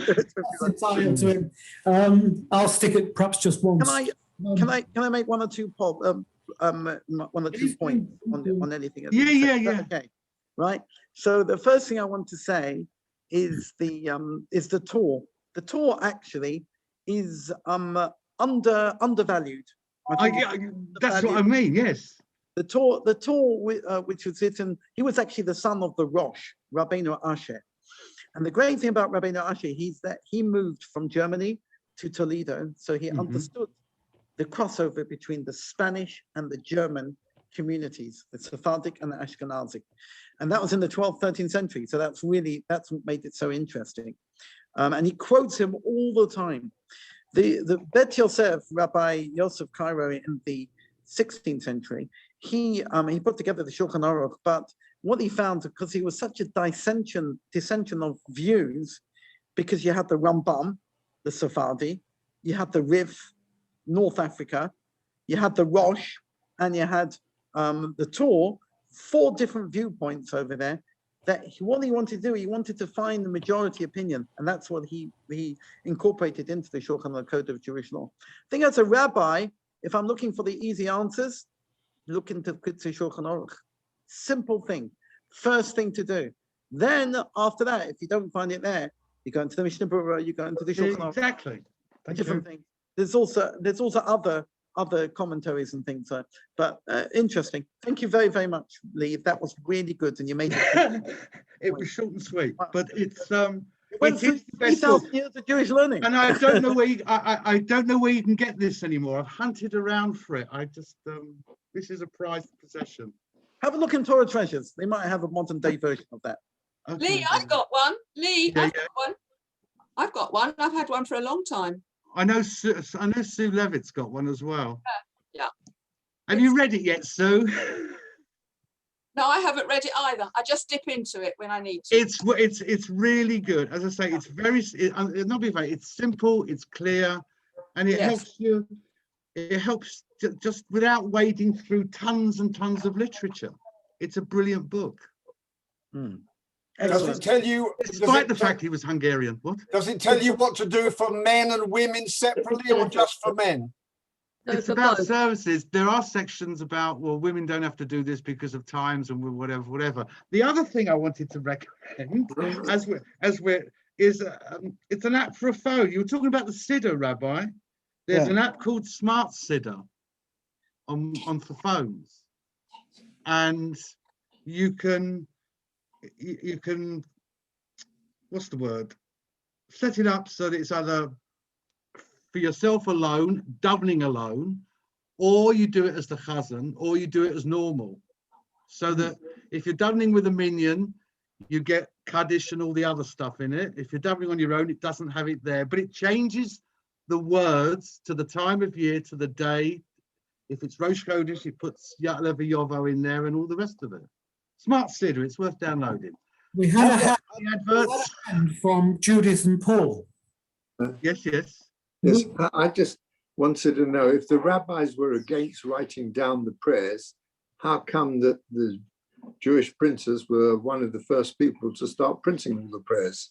That's entirely to him. I'll stick it perhaps just once.
Can I make one or two points on anything?
Yeah.
Okay, right. So the first thing I want to say is the Torah. The Torah actually is undervalued.
That's what I mean. Yes.
The Torah, which was written, he was actually the son of the Rosh, Rabbeinu Asher. And the great thing about Rabbeinu Asher is that he moved from Germany to Toledo, so he understood the crossover between the Spanish and the German communities, the Sephardic and the Ashkenazic. And that was in the 12th, 13th century. So that's what made it so interesting. And he quotes him all the time. The Bet Yosef, Rabbi Yosef Caro in the 16th century, he put together the Shulchan Aruch, but what he found, because he was such a dissension of views, because you had the Rambam, the Sephardi, you had the Rif, North Africa, you had the Rosh, and you had the Torah, 4 different viewpoints over there. What he wanted to do, he wanted to find the majority opinion, and that's what he incorporated into the Shulchan Aruch Code of Jewish Law. I think as a rabbi, if I'm looking for the easy answers, look into Kitzur Shulchan Aruch. Simple thing, first thing to do. Then after that, if you don't find it there, you go into the Mishna Torah, you go into the Shulchan Aruch.
Exactly.
Different things. There's also other commentaries and things, but interesting. Thank you very, very much, Leigh. That was really good, and you made it.
It was short and sweet, but it's
It went
It
through
is the best book.
3,000 years of Jewish learning.
And I don't know where I don't know where you can get this anymore. I've hunted around for it. I just this is a prized possession.
Have a look in Torah Treasures. They might have a modern day version of that.
Okay.
Lee, I've got one. Lee,
Yeah,
I've got one. I've got one. I've had one for a long time.
I know Sue Levitt's got one as well.
Yeah.
Have you read it yet, Sue?
No, I haven't read it either. I just dip into it when I need to.
It's really good. As I say, it's it's simple, it's clear, and it helps you. It helps just without wading through tons and tons of literature. It's a brilliant book.
Does it tell you,
Despite the fact he was Hungarian. What?
does it tell you what to do for men and women separately or just for men?
It's about services. There are sections about, well, women don't have to do this because of times and whatever. The other thing I wanted to recommend, it's an app for a phone. You were talking about the Sidor, Rabbi. There's an app called Smart Siddur on for phones, and you can what's the word? Set it up so that it's either for yourself alone, davening alone, or you do it as the chazan, or you do it as normal. So that if you're davening with a minion, you get Kaddish and all the other stuff in it. If you're davening on your own, it doesn't have it there, but it changes the words to the time of year, to the day. If it's Rosh Chodesh, it puts Ya'aleh V'Yovo in there and all the rest of it. Smart Siddur, it's worth downloading.
We had a
Adverts.
hand from Judith and Paul.
Yes.
Yes, I just wanted to know if the rabbis were against writing down the prayers, how come that the Jewish printers were one of the first people to start printing all the prayers?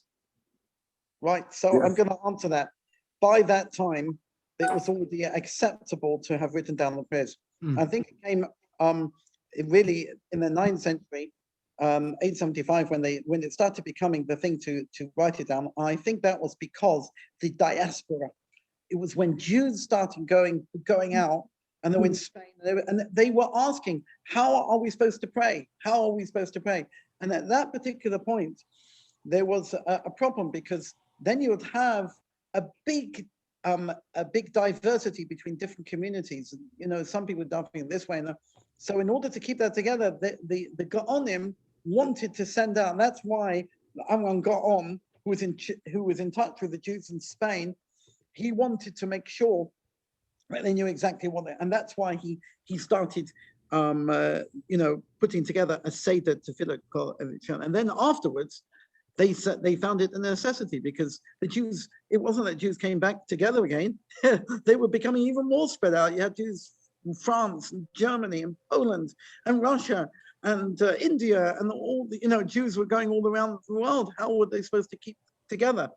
Right, so I'm going to answer that. By that time, it was already acceptable to have written down the prayers. I think it came really in the 9th century, 875, when it started becoming the thing to write it down. I think that was because the diaspora. It was when Jews started going out, and they were in Spain, and they were asking, how are we supposed to pray? How are we supposed to pray? And at that particular point, there was a problem, because then you would have a big diversity between different communities. You know, some people davening this way, and so in order to keep that together, the Gaonim wanted to send out, and that's why Amram Gaon, who was in touch with the Jews in Spain, he wanted to make sure that they knew exactly what and that's why he started putting together a Seder to fill it. And then afterwards they found it a necessity, because the Jews, it wasn't that Jews came back together again. They were becoming even more spread out. You had Jews in France and Germany and Poland and Russia and India, and all the, Jews were going all around the world. How were they supposed to keep together?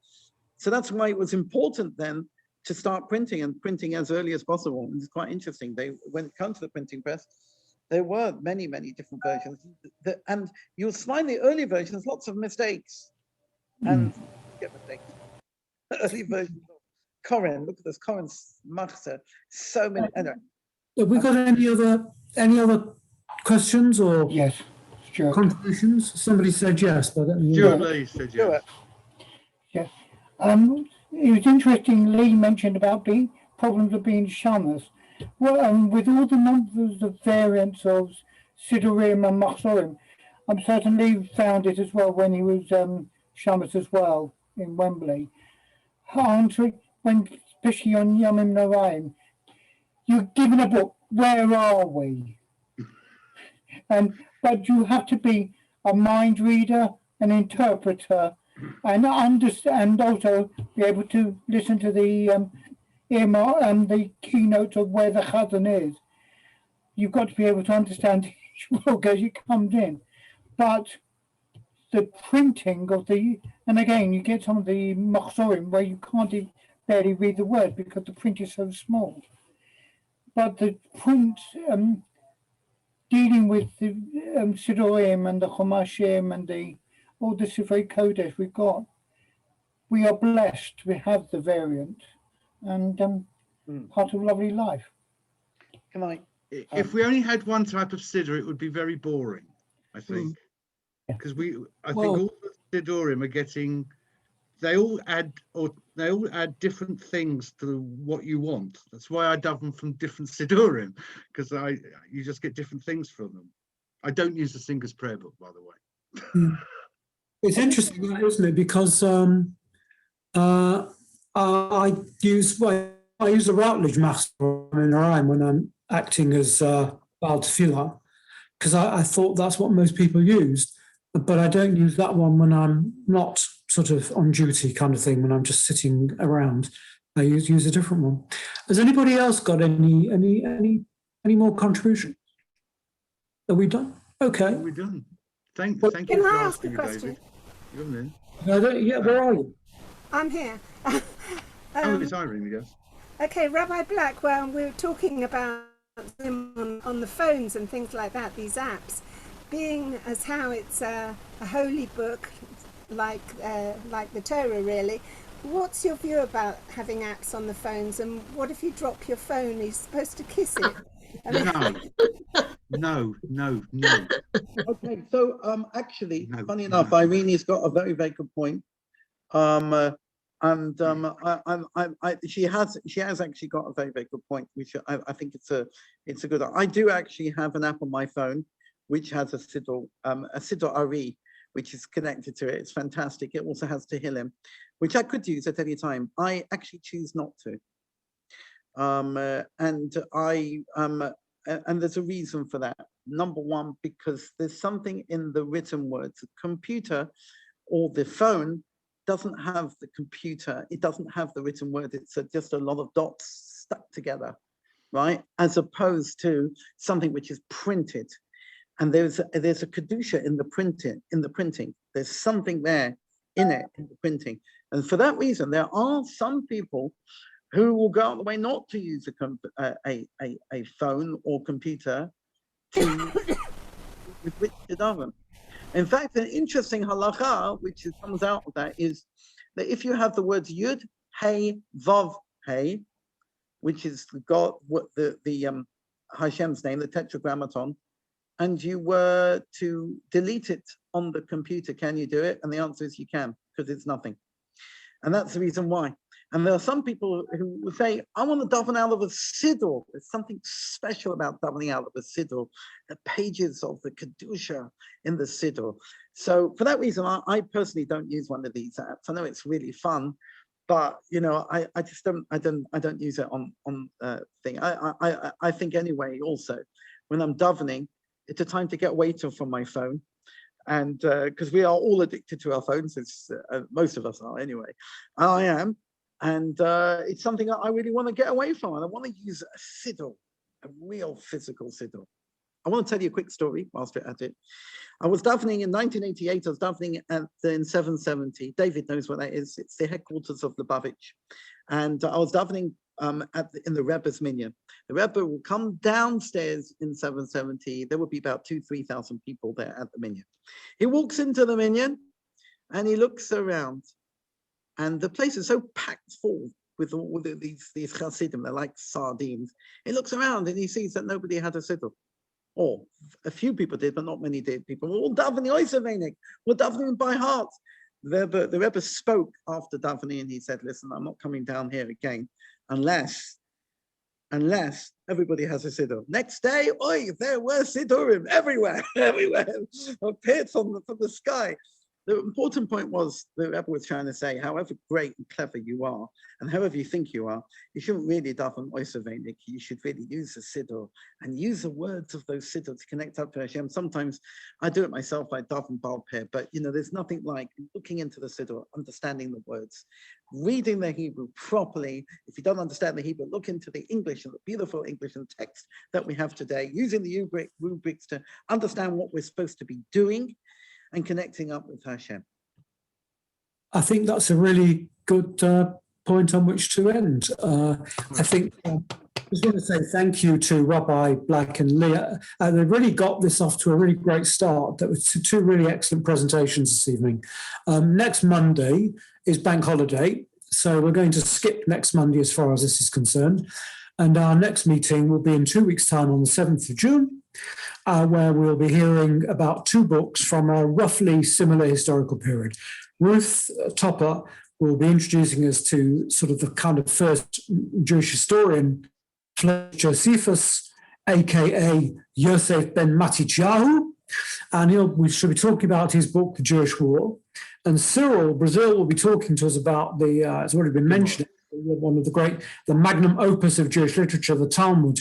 So that's why it was important then to start printing, and printing as early as possible. And it's quite interesting. When it comes to the printing press, there were many, many different versions. And you'll find the early versions, lots of mistakes. And get mistakes. Early versions of Koren, look at this, Koren's Machzer, so many. Anyway.
Have we got any other questions or contributions? Somebody said yes, but
Julie said yes.
Yes. It was interesting, Lee mentioned about problems of being shamas. Well, with all the numbers of variants of Siddurim and Machzorim, I'm certain Lee found it as well when he was shamas as well in Wembley. When, especially on Yomim Noraim, you're given a book, where are we? But you have to be a mind reader, an interpreter, and understand, also be able to listen to the the keynotes of where the chazan is. You've got to be able to understand each book as it comes in. But the printing of and again, you get some of the machzorim where you can't barely read the words because the print is so small. But the print, dealing with the Siddurim and the Chomashim and all the Sifrei Kodesh we've got, we are blessed. We have the variant, and part of lovely life.
Can I?
If we only had one type of Siddur, it would be very boring, I think, because I think all the Siddurim are getting they all add different things to what you want. That's why I daven from different Siddurim, because you just get different things from them. I don't use the Singer's Prayer Book, by the way.
It's interesting, isn't it? Because I use the Routledge Master in Orion when I'm acting as Baal Tefillah, because I thought that's what most people used. But I don't use that one when I'm not sort of on duty kind of thing, when I'm just sitting around. I use a different one. Has anybody else got any more contribution? Are we done? Okay.
We're done. Thank
Can
you for
I ask
asking
a
me,
question?
David. You're in.
Yeah, where are you?
I'm here.
It's Irene, I guess.
Okay, Rabbi Black, well, we were talking about them on the phones and things like that, these apps, being as how it's a holy book, like the Torah, really. What's your view about having apps on the phones, and what if you drop your phone? Are you supposed to kiss it?
No.
Okay, so actually, funny enough, Irene's got a very, very good point. She has actually got a very, very good point, which I think it's a good. I do actually have an app on my phone which has a Sidor Ari, which is connected to it. It's fantastic. It also has Tehillim, which I could use at any time. I actually choose not to. And there's a reason for that. Number one, because there's something in the written words. The computer or the phone doesn't have the computer. It doesn't have the written word. It's just a lot of dots stuck together, right? As opposed to something which is printed. And there's a kedusha in the printing. There's something there in it, in the printing. And for that reason, there are some people who will go out of the way not to use a phone or computer with which to daven. In fact, an interesting halacha which comes out of that is that if you have the words Yud, Hey, Vav, Hey, which is God, the Hashem's name, the Tetragrammaton, and you were to delete it on the computer, can you do it? And the answer is you can, because it's nothing. And that's the reason why. And there are some people who will say, I want to daven out of a Sidor. There's something special about davening out of a Sidor, the pages of the Kedusha in the Sidor. So for that reason, I personally don't use one of these apps. I know it's really fun, but I just don't use it on thing. I think anyway, also, when I'm davening, it's a time to get away from my phone. And because we are all addicted to our phones, most of us are anyway. I am. And it's something that I really want to get away from. And I want to use a Sidor, a real physical Sidor. I want to tell you a quick story whilst we're at it. I was davening in 1988. I was davening in 770. David knows what that is. It's the headquarters of Lubavitch. And I was davening in the Rebbe's minyan. The Rebbe will come downstairs in 770. There will be about 2,000-3,000 people there at the minyan. He walks into the minyan and he looks around. And the place is so packed full with all these chassidim, they're like sardines. He looks around and he sees that nobody had a siddur. Or a few people did, but not many did. People were all davening, oisavenik, we're davening by heart. The Rebbe spoke after davening and he said, listen, I'm not coming down here again unless everybody has a siddur. Next day, there were siddurim everywhere, appeared from the sky. The important point was the Rebbe was trying to say, however great and clever you are, and however you think you are, you shouldn't really daven oisavenik. You should really use the siddur and use the words of those siddur to connect up to Hashem. Sometimes I do it myself, I daven Baal Peh, but there's nothing like looking into the siddur, understanding the words, reading the Hebrew properly. If you don't understand the Hebrew, look into the English and the beautiful English and text that we have today, using the rubrics to understand what we're supposed to be doing and connecting up with Hashem.
I think that's a really good point on which to end. I think I just want to say thank you to Rabbi Black and Leigh. They really got this off to a really great start. That was two really excellent presentations this evening. Next Monday is bank holiday, so we're going to skip next Monday as far as this is concerned. And our next meeting will be in 2 weeks' time on the 7th of June. Where we'll be hearing about two books from a roughly similar historical period. Ruth Topper will be introducing us to sort of the kind of first Jewish historian, Josephus, aka Yosef ben Matityahu, and we should be talking about his book, The Jewish War. And Cyril, Brazil, will be talking to us about it's already been mentioned, one of the magnum opus of Jewish literature, the Talmud.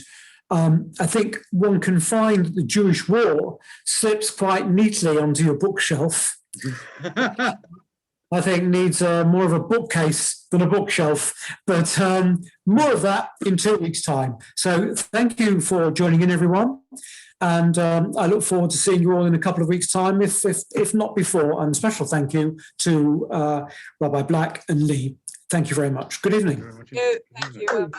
I think one can find that the Jewish War slips quite neatly onto your bookshelf. I think needs more of a bookcase than a bookshelf, but more of that in 2 weeks' time. So thank you for joining in, everyone. And I look forward to seeing you all in a couple of weeks' time, if not before. And special thank you to Rabbi Black and Leigh. Thank you very much. Good evening.
Thank you.